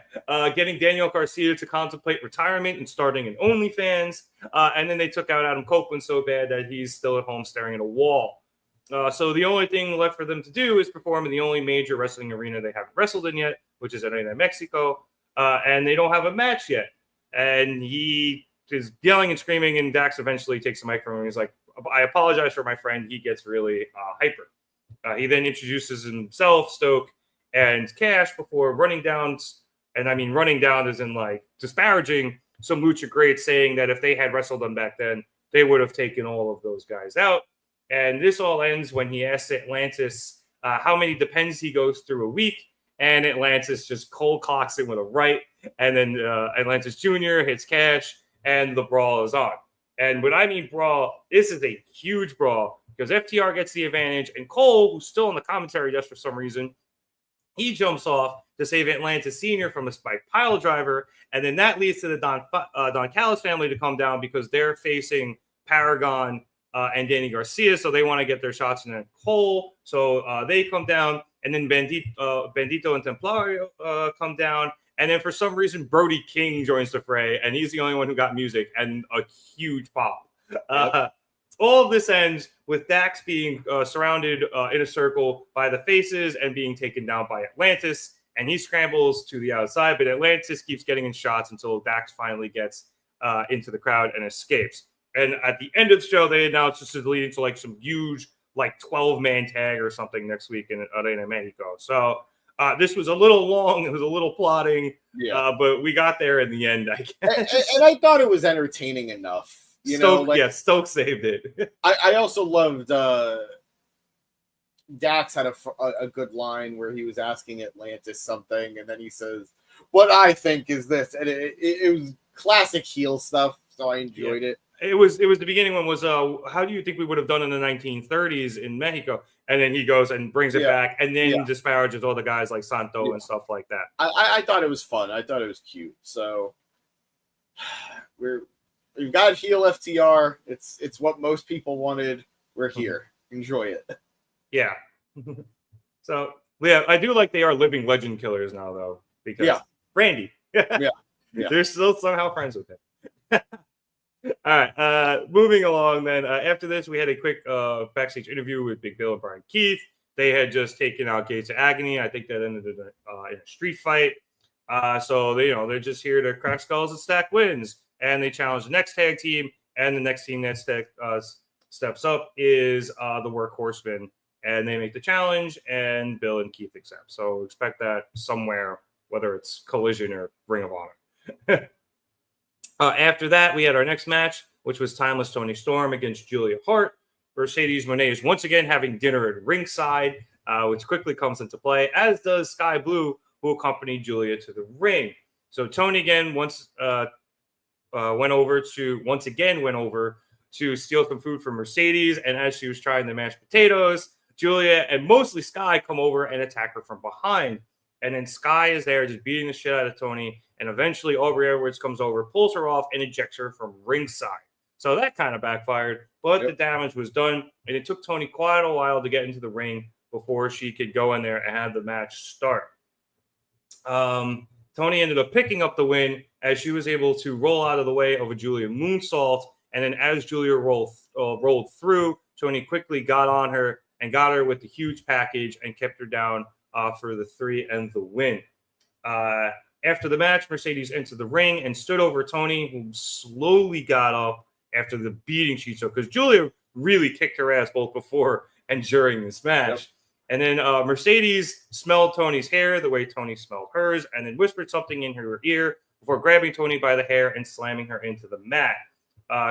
Getting Daniel Garcia to contemplate retirement and starting an OnlyFans. And then they took out Adam Copeland so bad that he's still at home staring at a wall. So the only thing left for them to do is perform in the only major wrestling arena they haven't wrestled in yet, which is Arena Mexico. And they don't have a match yet. And he is yelling and screaming, and Dax eventually takes the mic from him. He's like, I apologize for my friend. He gets really hyper. He then introduces himself, Stoke, and Cash before running down, and I mean running down as in like disparaging some Lucha greats, saying that if they had wrestled them back then, they would have taken all of those guys out. And this all ends when he asks Atlantis how many depends he goes through a week, and Atlantis just cold clocks it with a right, and then Atlantis Jr. hits Cash, and the brawl is on. And when I mean brawl, this is a huge brawl because FTR gets the advantage, and Cole, who's still in the commentary just for some reason, he jumps off to save Atlantis Sr. from a spike pile driver, and then that leads to the Don Callis family to come down because they're facing Paragon and Danny Garcia, so they want to get their shots in at Cole. So they come down, and then Bandito and Templario come down, and then for some reason Brody King joins the fray, and he's the only one who got music and a huge pop. All of this ends with Dax being surrounded in a circle by the faces and being taken down by Atlantis, and he scrambles to the outside, but Atlantis keeps getting in shots until Dax finally gets into the crowd and escapes. And at the end of the show, they announced this is leading to like some huge, like 12-man tag or something next week in Arena Mexico. So this was a little long, it was a little plotting, but we got there in the end, I guess. And I thought it was entertaining enough. Stoke saved it. I also loved Dax had a good line where he was asking Atlantis something, and then he says, "What I think is this," and it was classic heel stuff, so I enjoyed it. It was the beginning one was how do you think we would have done in the 1930s in Mexico? And then he goes and brings it back, and then disparages all the guys like Santo and stuff like that. I thought it was fun. I thought it was cute. So we've got heel FTR. It's what most people wanted. We're here. Enjoy it. Yeah. So yeah, I do like they are living legend killers now though, because Randy. They're still somehow friends with him. All right, moving along then. After this, we had a quick backstage interview with Big Bill and Brian Keith. They had just taken out Gates of Agony. I think that ended in a street fight. So they're just here to crack skulls and stack wins. And they challenge the next tag team. And the next team that steps up is the Workhorsemen. And they make the challenge, and Bill and Keith accept. So expect that somewhere, whether it's Collision or Ring of Honor. After that, we had our next match, which was Timeless Toni Storm against Julia Hart. Mercedes Moné is once again having dinner at ringside, which quickly comes into play, as does Sky Blue, who accompanied Julia to the ring. So Toni again went over to steal some food from Mercedes, and as she was trying the mashed potatoes, Julia and mostly Sky come over and attack her from behind. And then Sky is there just beating the shit out of Toni. And eventually Aubrey Edwards comes over, pulls her off, and ejects her from ringside. So that kind of backfired, but the damage was done. And it took Toni quite a while to get into the ring before she could go in there and have the match start. Toni ended up picking up the win as she was able to roll out of the way of a Julia moonsault. And then as Julia rolled through, Toni quickly got on her and got her with the huge package and kept her down for the 3 and the win. After the match, Mercedes entered the ring and stood over Toni, who slowly got up after the beating she took, because Julia really kicked her ass both before and during this match. Yep. And then Mercedes smelled Toni's hair the way Toni smelled hers, and then whispered something in her ear before grabbing Toni by the hair and slamming her into the mat.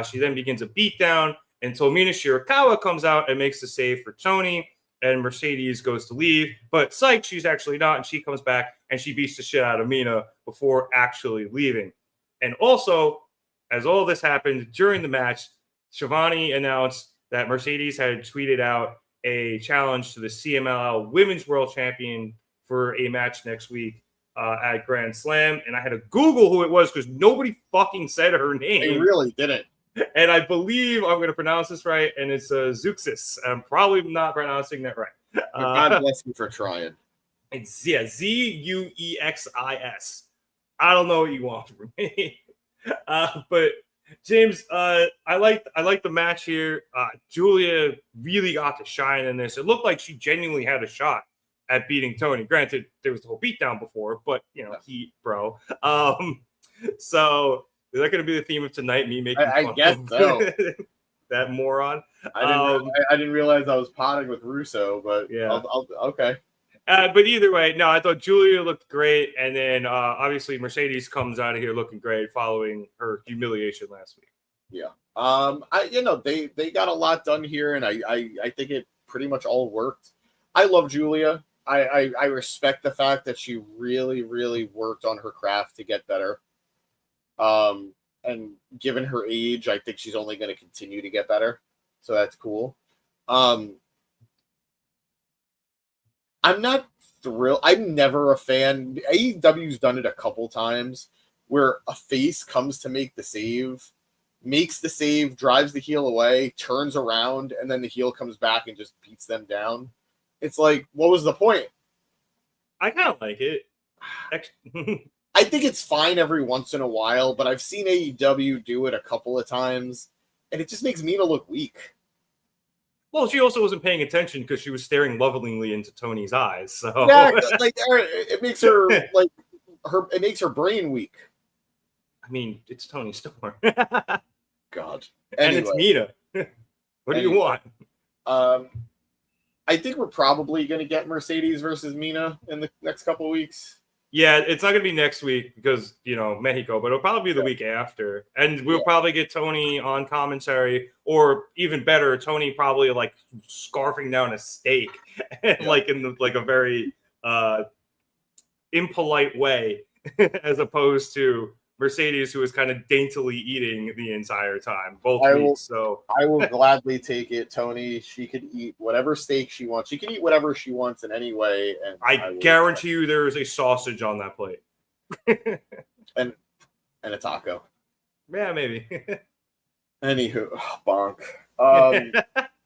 She then begins a beatdown until Mina Shirakawa comes out and makes the save for Toni, and Mercedes goes to leave. But psych, she's actually not, and she comes back and she beats the shit out of Mina before actually leaving. And also, as all this happened during the match, Shivani announced that Mercedes had tweeted out a challenge to the CMLL Women's World Champion for a match next week at Grand Slam. And I had to Google who it was because nobody fucking said her name. They really didn't. And I believe I'm going to pronounce this right, and it's Zeuxis. I'm probably not pronouncing that right. God bless you for trying. It's Zeuxis. I don't know what you want from me. But James, I like the match here. Julia really got to shine in this. It looked like she genuinely had a shot at beating Toni. Granted, there was the whole beatdown before, but heat, bro. So is that going to be the theme of tonight? Me making fun I guess of so. that moron. I didn't realize I was potting with Russo, but yeah, I'll okay. But either way, no, I thought Julia looked great, and then obviously Mercedes comes out of here looking great following her humiliation last week. Yeah, they got a lot done here, and I think it pretty much all worked. I love Julia. I respect the fact that she really, really worked on her craft to get better. And given her age, I think she's only going to continue to get better. So that's cool. I'm not thrilled. I'm never a fan. AEW's done it a couple times where a face comes to make the save, makes the save, drives the heel away, turns around, and then the heel comes back and just beats them down. It's like, what was the point? I kind of like it. I think it's fine every once in a while, but I've seen AEW do it a couple of times, and it just makes Mina look weak. Well, she also wasn't paying attention because she was staring lovingly into Toni's eyes. So yeah, it makes her it makes her brain weak. I mean, it's Toni Storm. God, and it's Mina. What do you want? I think we're probably going to get Mercedes versus Mina in the next couple of weeks. Yeah, it's not going to be next week because, Mexico, but it'll probably be the week after. And we'll probably get Toni on commentary, or even better, Toni probably scarfing down a steak, in a very impolite way, as opposed to Mercedes, who was kind of daintily eating the entire time, both weeks. So I will gladly take it. Toni, she could eat whatever steak she wants. She can eat whatever she wants in any way. And I guarantee you there is a sausage on that plate. and a taco. Yeah, maybe. Anywho, bonk.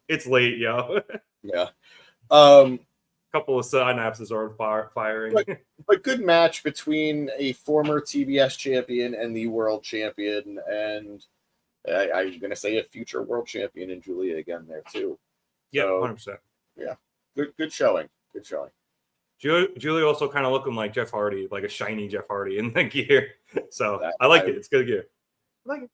It's late, yo. Yeah. Couple of synapses are firing. But good match between a former TBS champion and the world champion, and I'm going to say a future world champion in Julia again there too. Yeah, 100%. Yeah, good showing. Good showing. Julia also kind of looking like Jeff Hardy, like a shiny Jeff Hardy in the gear. So I like it. It's good gear. I like it.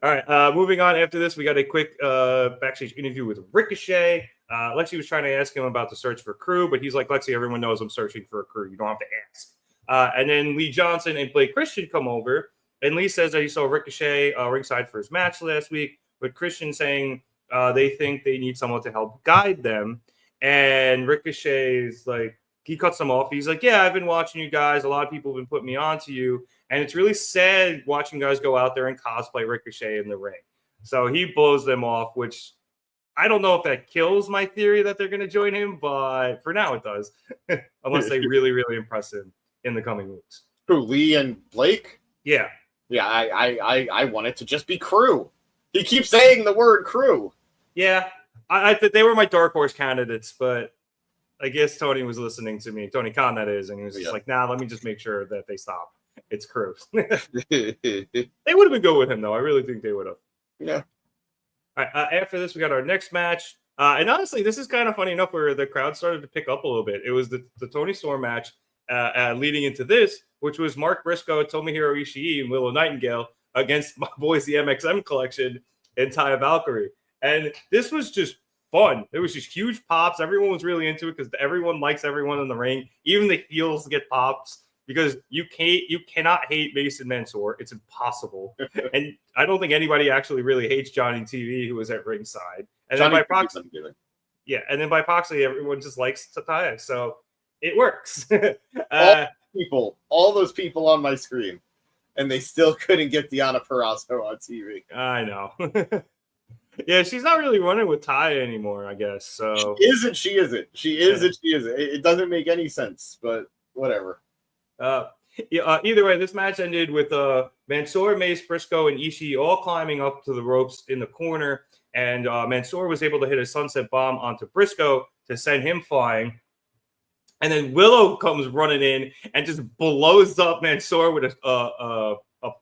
All right, moving on. After this, we got a quick backstage interview with Ricochet. Lexi was trying to ask him about the search for crew, but he's like, Lexi, everyone knows I'm searching for a crew. You don't have to ask. And then Lee Johnson and Blake Christian come over, and Lee says that he saw Ricochet ringside for his match last week, with Christian saying they think they need someone to help guide them. And Ricochet's like, he cuts them off. He's like, yeah, I've been watching you guys. A lot of people have been putting me on to you. And it's really sad watching guys go out there and cosplay Ricochet in the ring. So he blows them off, which I don't know if that kills my theory that they're going to join him, but for now it does, unless they really, really impress him in the coming weeks. Who, Lee and Blake? Yeah. Yeah, I want it to just be crew. He keeps saying the word crew. Yeah, I they were my dark horse candidates, but I guess Tony was listening to me. Tony Khan, that is, and he was just like, nah, let me just make sure that they stop. It's crew. They would have been good with him, though. I really think they would have. Yeah. All right, after this, we got our next match. And honestly, this is kind of funny enough where the crowd started to pick up a little bit. It was the Tony Storm match leading into this, which was Mark Briscoe, Tomohiro Ishii, and Willow Nightingale against my boys, the MXM Collection, and Taya Valkyrie. And this was just fun. It was just huge pops. Everyone was really into it because everyone likes everyone in the ring. Even the heels get pops because you cannot hate Mason Mansoor. It's impossible. And I don't think anybody actually really hates Johnny TV, who was at ringside. And Johnny then by proxy, and then by proxy, everyone just likes Taya. So it works. All those people on my screen, and they still couldn't get Deonna Purrazzo on TV. I know. Yeah, she's not really running with Taya anymore, I guess. So She isn't. It doesn't make any sense, but whatever. Either way, this match ended with Mansoor, Mace, Briscoe, and Ishii all climbing up to the ropes in the corner, and Mansoor was able to hit a sunset bomb onto Briscoe to send him flying. And then Willow comes running in and just blows up Mansoor with a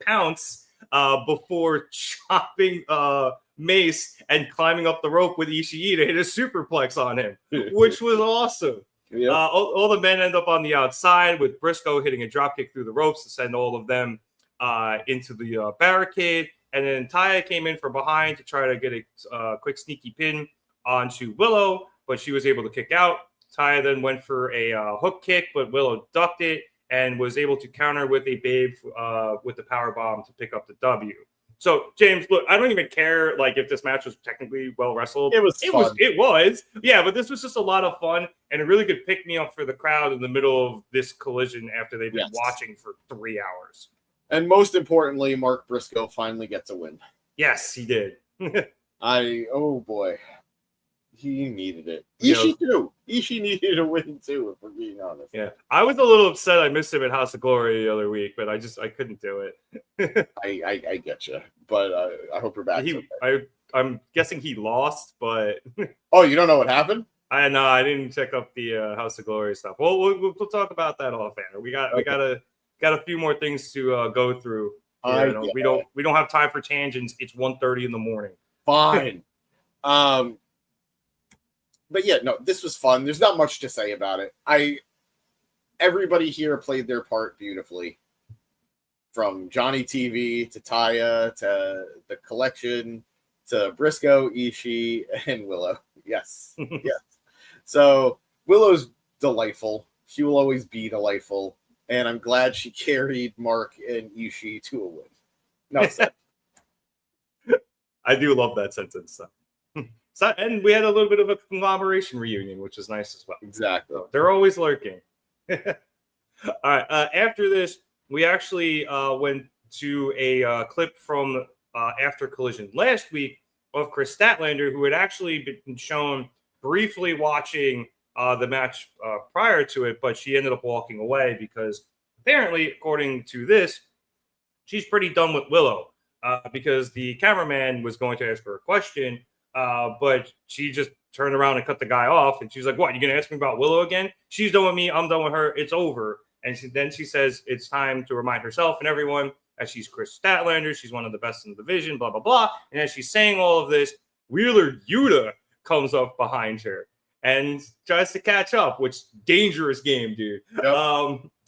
pounce before chopping Mace and climbing up the rope with Ishii to hit a superplex on him, which was awesome. Yep. All the men end up on the outside with Briscoe hitting a dropkick through the ropes to send all of them into the barricade. And then Taya came in from behind to try to get a quick sneaky pin onto Willow, but she was able to kick out. Taya then went for a hook kick, but Willow ducked it and was able to counter with a babe with the power bomb to pick up the W. So, James, look, I don't even care if this match was technically well wrestled. It was fun. It was. Yeah, but this was just a lot of fun and a really good pick-me-up for the crowd in the middle of this collision after they've been watching for 3 hours. And most importantly, Mark Briscoe finally gets a win. Yes, he did. Oh boy. He needed it. Ishii too. Ishii needed a win too, if we're being honest. Yeah. I was a little upset I missed him at House of Glory the other week, but I couldn't do it. I get you. But I hope you're back. I'm guessing he lost, but oh, you don't know what happened? I know. I didn't check up the House of Glory stuff. Well, we'll talk about that off air. We got a few more things to go through. We don't have time for tangents. It's 1:30 in the morning. Fine. But yeah, no, this was fun. There's not much to say about it. Everybody here played their part beautifully. From Johnny TV to Taya to the collection to Briscoe, Ishii, and Willow. Yes. Yes. So Willow's delightful. She will always be delightful. And I'm glad she carried Mark and Ishii to a win. No, I do love that sentence, though. So, and we had a little bit of a conglomeration reunion, which is nice as well. Exactly. So they're always lurking. All right. After this, we actually went to a clip from After Collision last week of Chris Statlander, who had actually been shown briefly watching the match prior to it, but she ended up walking away because apparently, according to this, she's pretty done with Willow because the cameraman was going to ask her a question, but she just turned around and cut the guy off, and she's like, "What? You gonna ask me about Willow again? She's done with me. I'm done with her. It's over." And then she says it's time to remind herself and everyone that she's Chris Statlander. She's one of the best in the division, blah, blah, blah. And as she's saying all of this, Wheeler Yuta comes up behind her and tries to catch up, which dangerous game, dude. Yep.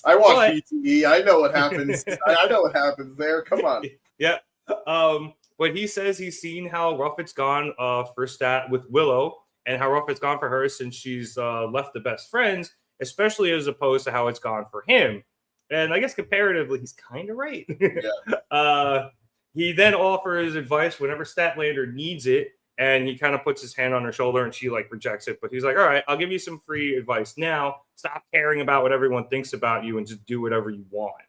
I watch BTE. I know what happens. I know what happens there. Come on. Yeah. But he says he's seen how rough it's gone for Stat with Willow and how rough it's gone for her since she's left the best friends, especially as opposed to how it's gone for him. And I guess comparatively, he's kind of right. Yeah. He then offers advice whenever Statlander needs it, and he kind of puts his hand on her shoulder, and she rejects it. But he's like, "All right, I'll give you some free advice now. Stop caring about what everyone thinks about you and just do whatever you want."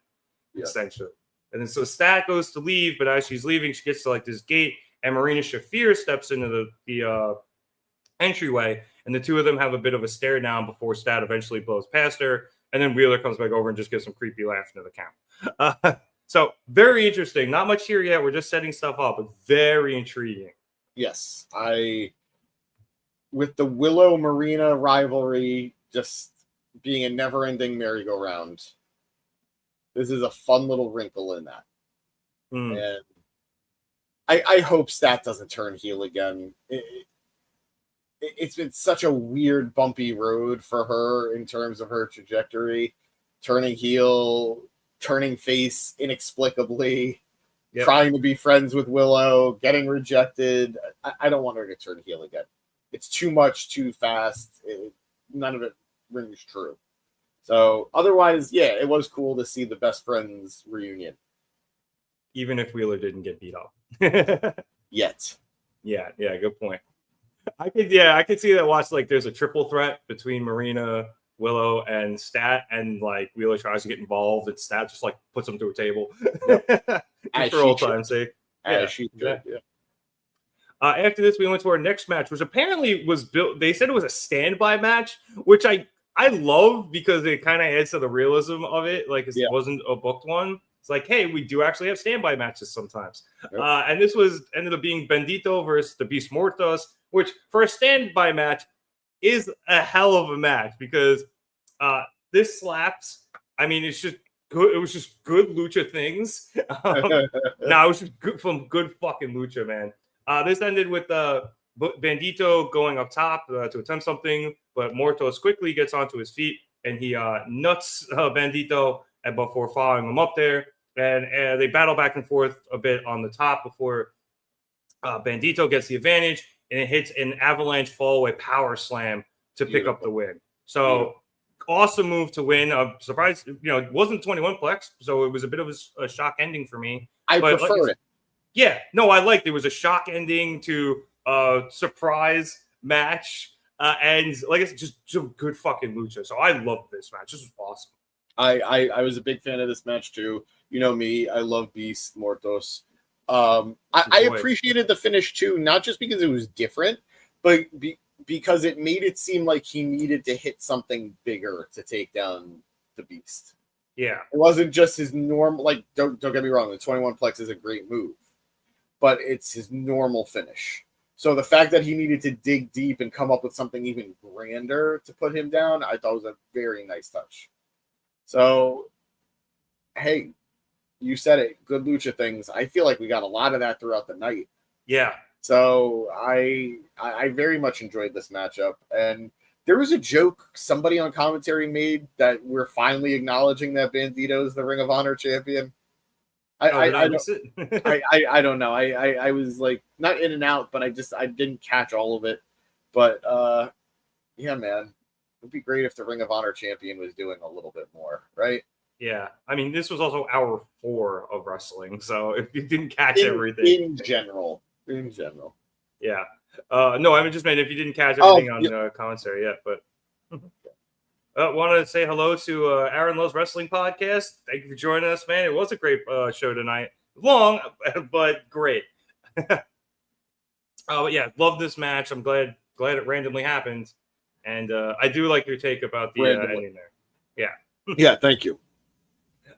Yeah. Essentially. And then so Stat goes to leave, but as she's leaving, she gets to this gate, and Marina Shafir steps into entryway, and the two of them have a bit of a stare down before Stat eventually blows past her, and then Wheeler comes back over and just gives some creepy laugh into the count. So very interesting. Not much here yet. We're just setting stuff up, but very intriguing. Yes, with the Willow Marina rivalry just being a never-ending merry-go-round, this is a fun little wrinkle in that. And I hope Stat doesn't turn heel again. It's been such a weird, bumpy road for her in terms of her trajectory. Turning heel, turning face inexplicably, trying to be friends with Willow, getting rejected. I don't want her to turn heel again. It's too much, too fast. None of it rings true. So otherwise, yeah, it was cool to see the best friends reunion. Even if Wheeler didn't get beat up. Yet. Yeah, good point. I could see that. Watch, like, there's a triple threat between Marina, Willow, and Stat, and like Wheeler tries to get involved, and Stat just like puts him through a table. For old time's sake. After this, we went to our next match, which apparently was built. They said it was a standby match, which I love because it kind of adds to the realism of it. Like, it wasn't a booked one. It's like, hey, we do actually have standby matches sometimes. And this ended up being Bandito versus the Beast Mortos, which for a standby match is a hell of a match because this slaps. I mean, it's just good. It was just good lucha things. It was just good from good fucking lucha, man. This ended with Bandito going up top to attempt something, but Mortos quickly gets onto his feet and he nuts Bandito before following him up there. And they battle back and forth a bit on the top before Bandito gets the advantage, and it hits an avalanche fallaway power slam to pick up the win. So awesome move to win. I'm surprised, it wasn't 21 plex, so it was a bit of a shock ending for me. I prefer it. Yeah, no, I liked it. It was a shock ending to a surprise match, and like I said, just some good fucking lucha. So I love this match. This was awesome. I was a big fan of this match too. You know me, I love Beast Mortos. I appreciated the finish too, not just because it was different, but because it made it seem like he needed to hit something bigger to take down the Beast. Yeah, it wasn't just his normal. Like, don't get me wrong, the 21 plex is a great move, but it's his normal finish. So the fact that he needed to dig deep and come up with something even grander to put him down, I thought was a very nice touch. So, hey, you said it. Good lucha things. I feel like we got a lot of that throughout the night. Yeah. So I very much enjoyed this matchup. And there was a joke somebody on commentary made that we're finally acknowledging that Bandito is the Ring of Honor champion. I don't know. I was like not in and out, but I didn't catch all of it. But yeah, man. It'd be great if the Ring of Honor champion was doing a little bit more, right? Yeah. I mean, this was also hour 4 of wrestling, so if you didn't catch everything. In general. Yeah. No, I just meant if you didn't catch everything on commentary yet, but wanted to say hello to Aaron Lowe's Wrestling Podcast. Thank you for joining us, man. It was a great show tonight. Long, but great. But yeah, love this match. I'm glad it randomly happened. And I do like your take about the ending there. Yeah. Yeah, thank you.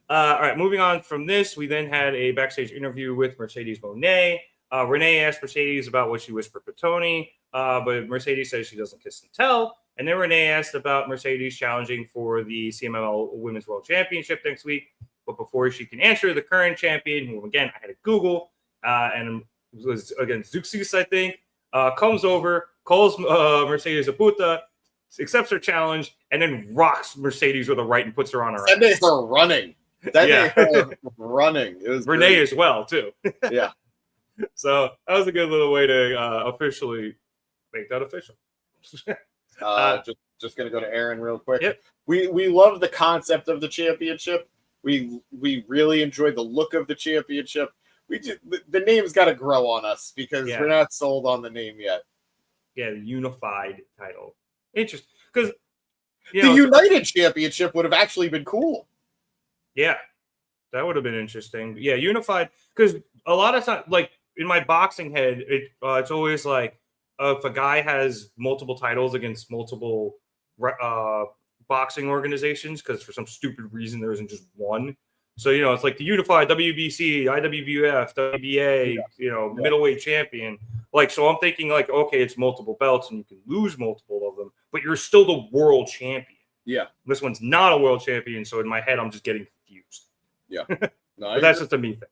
All right, moving on from this, we then had a backstage interview with Mercedes Moné. Renee asked Mercedes about what she whispered for Toni, but Mercedes says she doesn't kiss and tell. And then Renee asked about Mercedes challenging for the CMLL Women's World Championship next week. But before she can answer, the current champion, who again I had to Google, and it was again Zuxus, I think, comes over, calls Mercedes a puta, accepts her challenge, and then rocks Mercedes with a right and puts her on her ass. That made her running. It was Renee great. as well, too. Yeah. So that was a good little way to officially make that official. Just gonna go to Aaron real quick. Yep. We love the concept of the championship. We really enjoy the look of the championship. The name's got to grow on us because we're not sold on the name yet. Yeah, the unified title. Interesting, because the United Championship would have actually been cool. Yeah, that would have been interesting. Yeah, unified, because a lot of times, like in my boxing head, it's always like if a guy has multiple titles against multiple boxing organizations, because for some stupid reason there isn't just one. So, it's like the unified WBC, IWF, WBA, middleweight champion. Like, so I'm thinking like, okay, it's multiple belts and you can lose multiple of them, but you're still the world champion. Yeah. This one's not a world champion. So in my head, I'm just getting confused. Yeah. No, but that's just a me thing.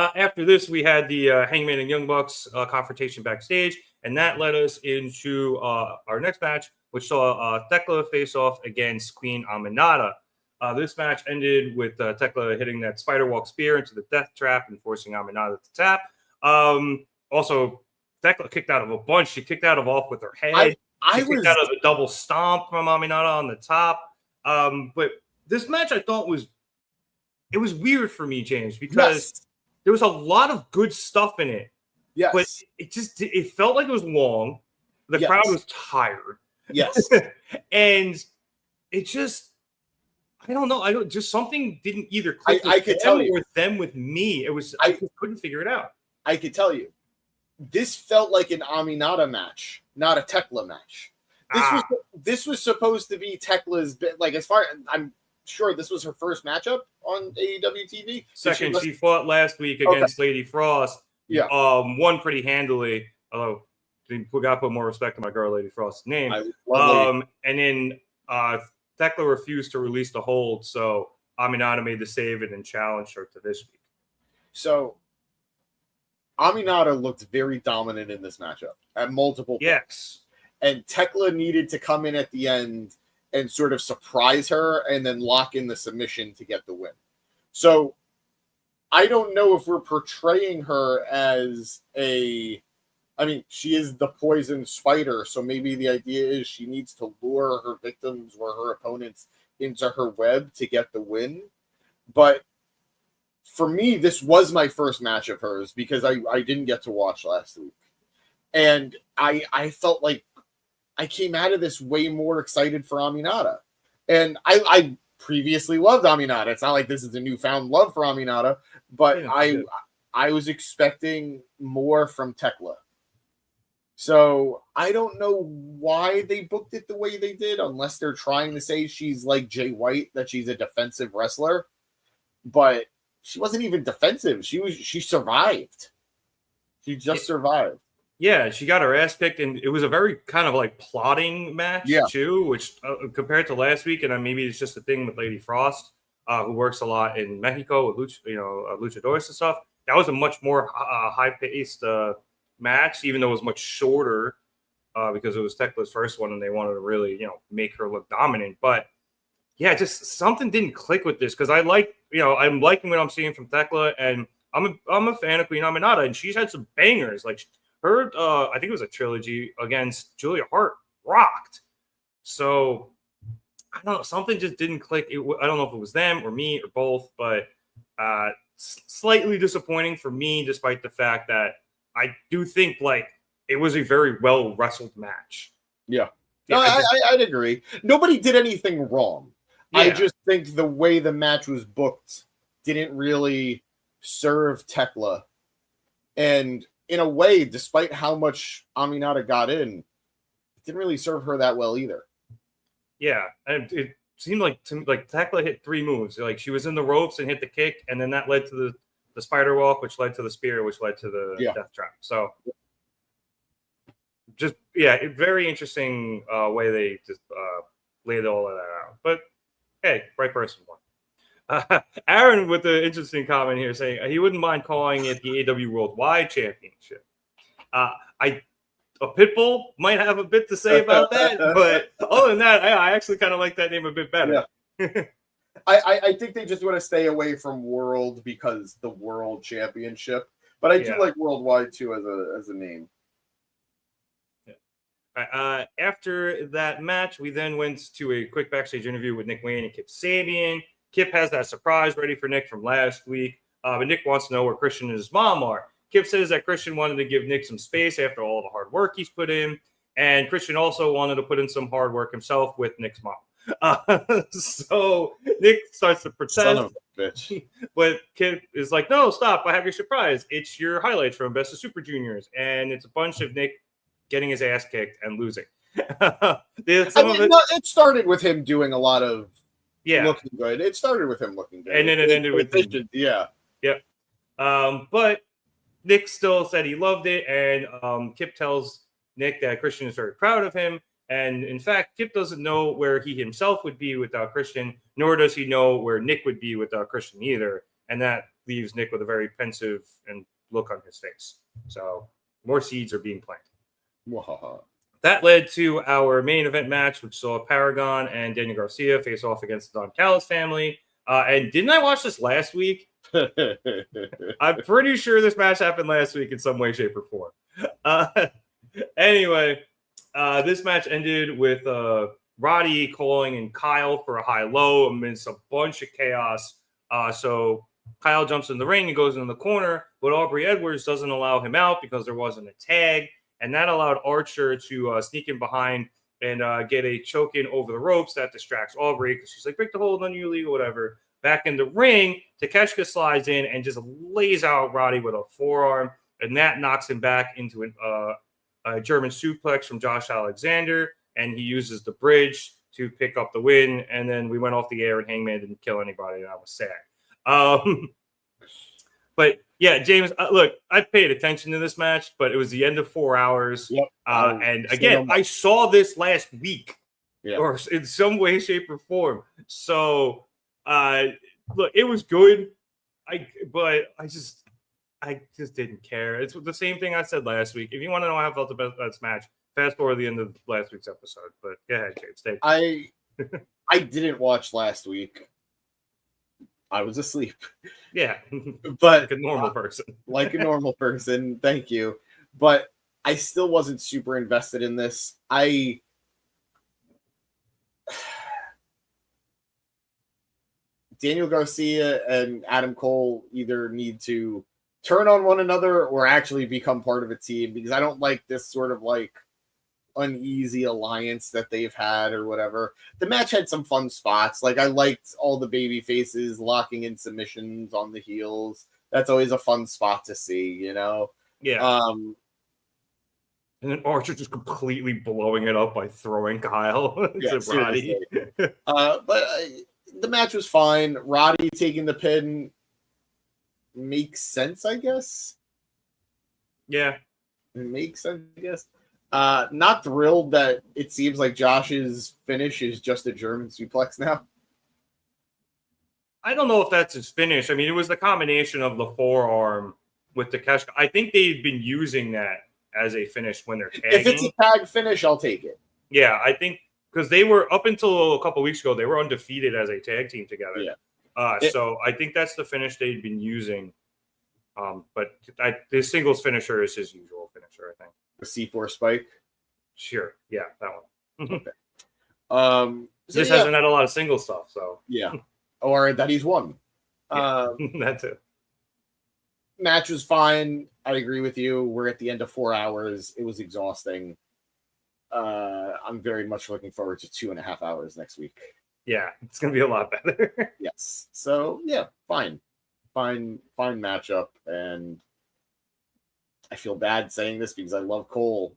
After this, we had the Hangman and Young Bucks confrontation backstage, and that led us into our next match, which saw Thekla face off against Queen Aminata. This match ended with Thekla hitting that spider walk spear into the death trap and forcing Aminata to tap. Also, Thekla kicked out of a bunch. She kicked out of off with her head. She kicked out of the double stomp from Aminata on the top. But this match I thought was weird for me, James, because there was a lot of good stuff in it. Yes. But it felt like it was long. The crowd was tired. Yes. And it just, I don't know. Just something didn't either click I could tell you, or them with me. It was, I couldn't figure it out. I could tell you, this felt like an Aminata match, not a Thekla match. This was supposed to be Tekla's, like, as far I'm sure this was her first matchup on AEW TV. Second, she fought last week against Lady Frost. Yeah. Won pretty handily. Although we gotta put more respect on my girl, Lady Frost's name. And then Thekla refused to release the hold, so Aminata made the save and then challenged her to this week. So Aminata looked very dominant in this matchup at multiple points. Yes. And Thekla needed to come in at the end and sort of surprise her and then lock in the submission to get the win. So I don't know if we're portraying her as she is the poison spider. So maybe the idea is she needs to lure her victims or her opponents into her web to get the win. But for me, this was my first match of hers because I didn't get to watch last week. And I felt like I came out of this way more excited for Aminata. And I previously loved Aminata. It's not like this is a newfound love for Aminata, but I was expecting more from Thekla. So I don't know why they booked it the way they did, unless they're trying to say she's like Jay White, that she's a defensive wrestler. But she wasn't even defensive. She survived. She just survived. Yeah, she got her ass kicked, and it was a very kind of like plotting match too, which compared to last week, and maybe it's just a thing with Lady Frost, who works a lot in Mexico with luchadores and stuff. That was a much more high-paced match, even though it was much shorter because it was Tekla's first one, and they wanted to really make her look dominant. But yeah, just something didn't click with this because I'm liking what I'm seeing from Thekla, and I'm a fan of Queen Aminata, and she's had some bangers like. Her, I think it was a trilogy against Julia Hart rocked. So I don't know, something just didn't click. I don't know if it was them or me or both, but slightly disappointing for me, despite the fact that I do think like it was a very well wrestled match. Yeah, no, I'd agree. Nobody did anything wrong. Yeah. I just think the way the match was booked didn't really serve Thekla, and in a way, despite how much Aminata got in, it didn't really serve her that well either. Yeah, and it seemed like Thekla hit 3 moves. Like she was in the ropes and hit the kick, and then that led to the spider walk, which led to the spear, which led to the death trap. So, just very interesting way they just laid all of that out. But hey, right person won. Aaron with the interesting comment here saying he wouldn't mind calling it the AEW Worldwide Championship. A Pitbull might have a bit to say about that, but other than that, I actually kind of like that name a bit better. Yeah. I think they just want to stay away from World because the World Championship, but I do like Worldwide too as a name. Yeah. After that match, we then went to a quick backstage interview with Nick Wayne and Kip Sabian. Kip has that surprise ready for Nick from last week, but Nick wants to know where Christian and his mom are. Kip says that Christian wanted to give Nick some space after all the hard work he's put in, and Christian also wanted to put in some hard work himself with Nick's mom. So Nick starts to protest. Son of a bitch. But Kip is like, no, stop. I have your surprise. It's your highlights from Best of Super Juniors. And it's a bunch of Nick getting his ass kicked and losing. It started with him doing a lot of looking good. It started with him looking good. And then it ended with yeah. Yep. But Nick still said he loved it. And Kip tells Nick that Christian is very proud of him. And in fact, Kip doesn't know where he himself would be without Christian, nor does he know where Nick would be without Christian either. And that leaves Nick with a very pensive and look on his face. So more seeds are being planted. Wow. That led to our main event match, which saw Paragon and Daniel Garcia face off against the Don Callis family. And didn't I watch this last week? I'm pretty sure this match happened last week in some way, shape, or form. Anyway, this match ended with Roddy calling in Kyle for a high-low amidst a bunch of chaos. So Kyle jumps in the ring and goes in the corner, but Aubrey Edwards doesn't allow him out because there wasn't a tag. And that allowed Archer to sneak in behind and get a choke in over the ropes that distracts Aubrey because she's like, break the hold on you, legal, whatever. Back in the ring, Takeshita slides in and just lays out Roddy with a forearm, and that knocks him back into a German suplex from Josh Alexander, and he uses the bridge to pick up the win. And then we went off the air, and Hangman didn't kill anybody, and I was sad. But yeah, James, look, I paid attention to this match, but it was the end of 4 hours. Yep. And again, I saw this last week, or in some way, shape, or form. So, look, it was good. But I just didn't care. It's the same thing I said last week. If you want to know how I felt about this match, fast forward to the end of last week's episode. But go ahead, James. Stay. I didn't watch last week. I was asleep. Yeah, but like a normal person. Like a normal person. Thank you. But I still wasn't super invested in this. Daniel Garcia and Adam Cole either need to turn on one another or actually become part of a team, because I don't like this sort of like uneasy alliance that they've had or whatever. The match had some fun spots. Like, I liked all the baby faces locking in submissions on the heels. That's always a fun spot to see, you know? Yeah. And then Archer just completely blowing it up by throwing Kyle to Roddy. The match was fine. Roddy taking the pin makes sense, I guess. Yeah. It makes sense, I guess. Not thrilled that it seems like Josh's finish is just a German suplex now. I don't know if that's his finish. I mean, it was the combination of the forearm with the Takeshita. I think they've been using that as a finish when they're tagging. If it's a tag finish, I'll take it. Yeah, I think because they were, up until a couple weeks ago, they were undefeated as a tag team together. Yeah. So I think that's the finish they've been using. But the singles finisher is his usual finisher, I think. The C4 spike? Sure. Yeah, that one. Okay. Just hasn't had a lot of single stuff, so. Yeah. Or that he's won. That too. Match was fine. I agree with you. We're at the end of 4 hours. It was exhausting. I'm very much looking forward to 2.5 hours next week. Yeah, it's going to be a lot better. Yes. So, yeah, fine matchup. And I feel bad saying this because I love Cole.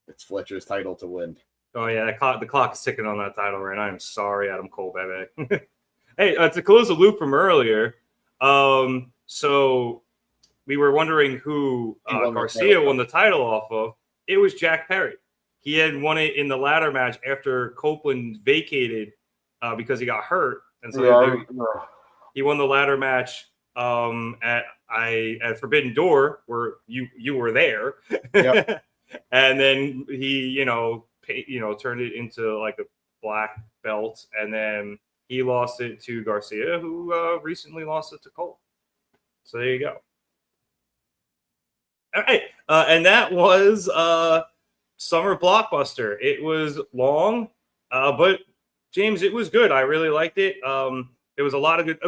It's Fletcher's title to win. Oh, yeah, the clock is ticking on that title, right? I'm sorry, Adam Cole, baby. Hey, to close the loop from earlier, so we were wondering who Garcia won the title off of. It was Jack Perry. He had won it in the ladder match after Copeland vacated because he got hurt. And so he won the ladder match at Forbidden Door, where you were there. Yep. And then he, turned it into like a black belt, and then he lost it to Garcia, who recently lost it to Cole. So there you go. All right, and that was Summer Blockbuster. It was long, but James, it was good. I really liked it. There was a lot of good,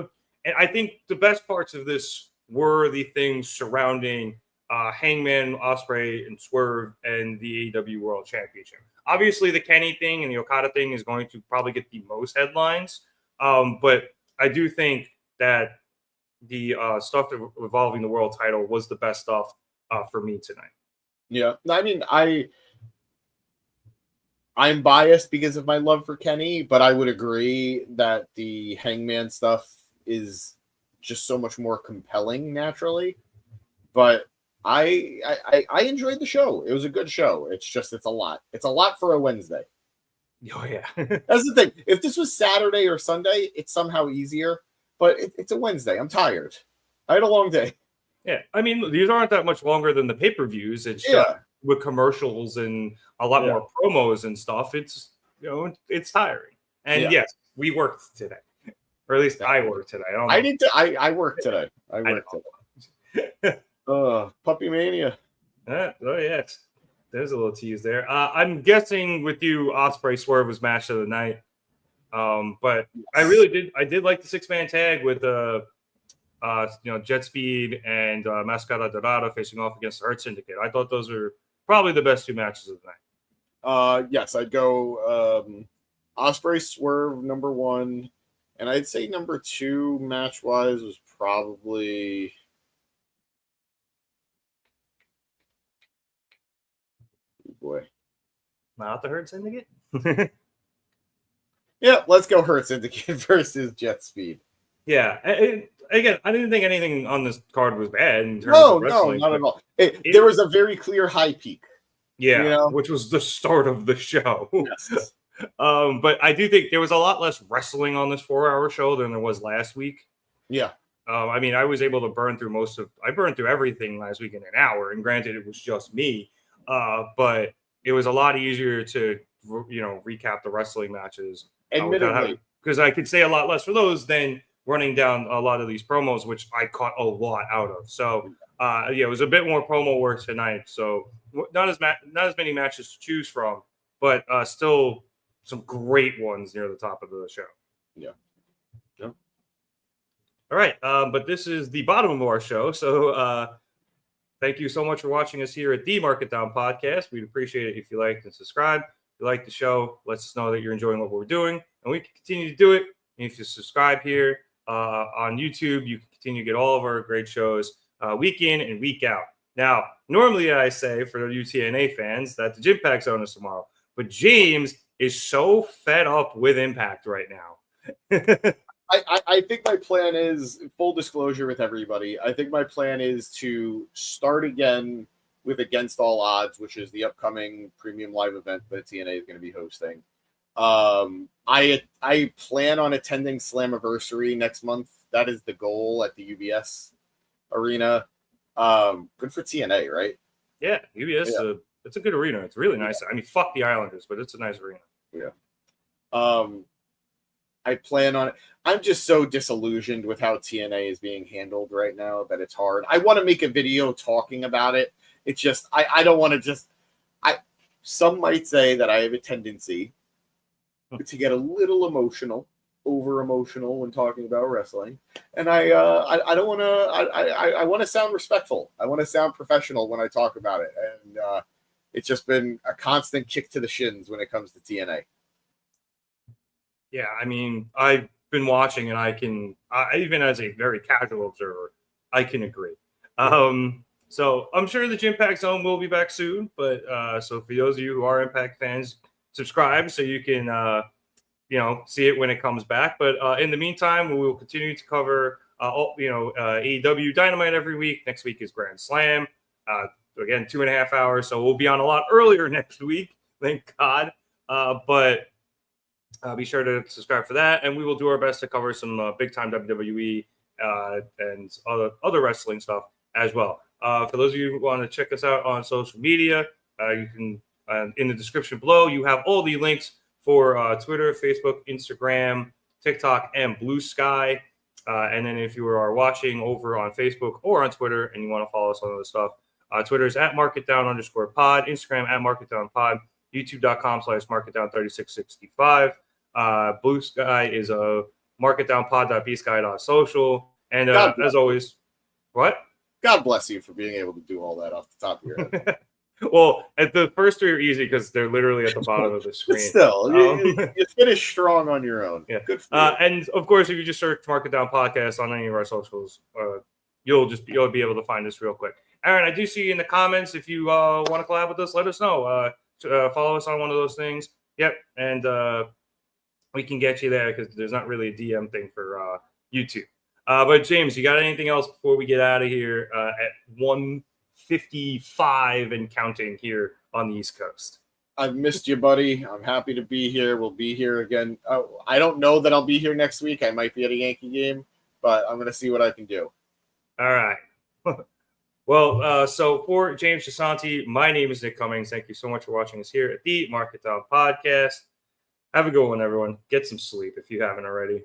and I think the best parts of this were the things surrounding Hangman, Ospreay, and Swerve, and the AEW World Championship. Obviously, the Kenny thing and the Okada thing is going to probably get the most headlines, but I do think that the stuff involving the world title was the best stuff for me tonight. Yeah, I mean, I'm biased because of my love for Kenny, but I would agree that the Hangman stuff is just so much more compelling naturally. But I enjoyed the show. It was a good show. It's a lot. It's a lot for a Wednesday. Oh yeah, that's the thing. If this was Saturday or Sunday, it's somehow easier. But it's a Wednesday. I'm tired. I had a long day. Yeah, I mean, these aren't that much longer than the pay-per-views. It's just with commercials and a lot more promos and stuff. It's it's tiring. And yes, we worked today, or at least I worked today. I worked today. I worked today. Puppy Mania. Oh yes, there's a little tease there. I'm guessing with you, Ospreay Swerve was match of the night. But I did like the 6-man tag with Jet Speed and Mascara Dorada facing off against the Hart Syndicate. I thought those were probably the best 2 matches of the night. Yes, I'd go Ospreay Swerve number 1, and I'd say number 2 match wise was probably Not the Hart Syndicate. Yeah, let's go Hurt Syndicate versus Jet Speed. Yeah, again, I didn't think anything on this card was bad in terms of wrestling. No, not at all. There was a very clear high peak. Yeah, which was the start of the show. Yes. But I do think there was a lot less wrestling on this 4-hour show than there was last week. Yeah. I mean, I was able to burn through I burned through everything last week in an hour, and granted, it was just me. But it was a lot easier to, recap the wrestling matches. Admittedly, because I could say a lot less for those than running down a lot of these promos, which I caught a lot out of. So, it was a bit more promo work tonight. So, not as many matches to choose from, but still some great ones near the top of the show. Yeah. All right, but this is the bottom of our show. So, thank you so much for watching us here at the Market Down Podcast. We'd appreciate it if you liked and subscribed. If you like the show, let us know that you're enjoying what we're doing, and we can continue to do it. And if you subscribe here on YouTube, you can continue to get all of our great shows week in and week out. Now, normally I say for the UTNA fans that the Gym Pack Zone is tomorrow, but James is so fed up with Impact right now. I think my plan is, full disclosure with everybody, I think my plan is to start again with Against All Odds, which is the upcoming premium live event that TNA is going to be hosting. I plan on attending Slammiversary next month. That is the goal at the UBS arena. Good for TNA, right? Yeah, UBS. Yeah. It's a good arena. It's really nice. I mean, fuck the Islanders, but it's a nice arena. Yeah. I plan on it. I'm just so disillusioned with how TNA is being handled right now that it's hard. I want to make a video talking about it. It's just, I don't want to some might say that I have a tendency to get a little over emotional when talking about wrestling. And I don't want to, I want to sound respectful. I want to sound professional when I talk about it. And it's just been a constant kick to the shins when it comes to TNA. Yeah, I mean, I've been watching, and I can, even as a very casual observer, I can agree. So I'm sure the Gym Pack Zone will be back soon. But so for those of you who are Impact fans, subscribe so you can, see it when it comes back. But in the meantime, we will continue to cover, AEW Dynamite every week. Next week is Grand Slam. Again, 2.5 hours. So we'll be on a lot earlier next week. Thank God. But be sure to subscribe for that, and we will do our best to cover some big-time WWE and other wrestling stuff as well. For those of you who want to check us out on social media, you can, in the description below, you have all the links for Twitter, Facebook, Instagram, TikTok, and Blue Sky. And then if you are watching over on Facebook or on Twitter and you want to follow us on other stuff, Twitter is at marketdown_pod, Instagram at marketdownpod, youtube.com/marketdown3665. Blue Sky is a marketdownpod.bsky.social. And as always, what? God bless you for being able to do all that off the top of your head. Well, at the first three are easy because they're literally at the bottom of the But screen. still, you finished strong on your own. Yeah. Good for you. And of course, if you just search Mark It Down Podcast on any of our socials, you'll be able to find us real quick. Aaron, I do see you in the comments. If you want to collab with us, let us know. Follow us on one of those things. Yep, and we can get you there because there's not really a DM thing for YouTube. But James, you got anything else before we get out of here at 1:55 and counting here on the East Coast? I've missed you, buddy. I'm happy to be here. We'll be here again. I don't know that I'll be here next week. I might be at a Yankee game, but I'm going to see what I can do. All right. Well, so for James Chisanti, my name is Nick Cummings. Thank you so much for watching us here at the Mark It Down Podcast. Have a good one, everyone. Get some sleep if you haven't already.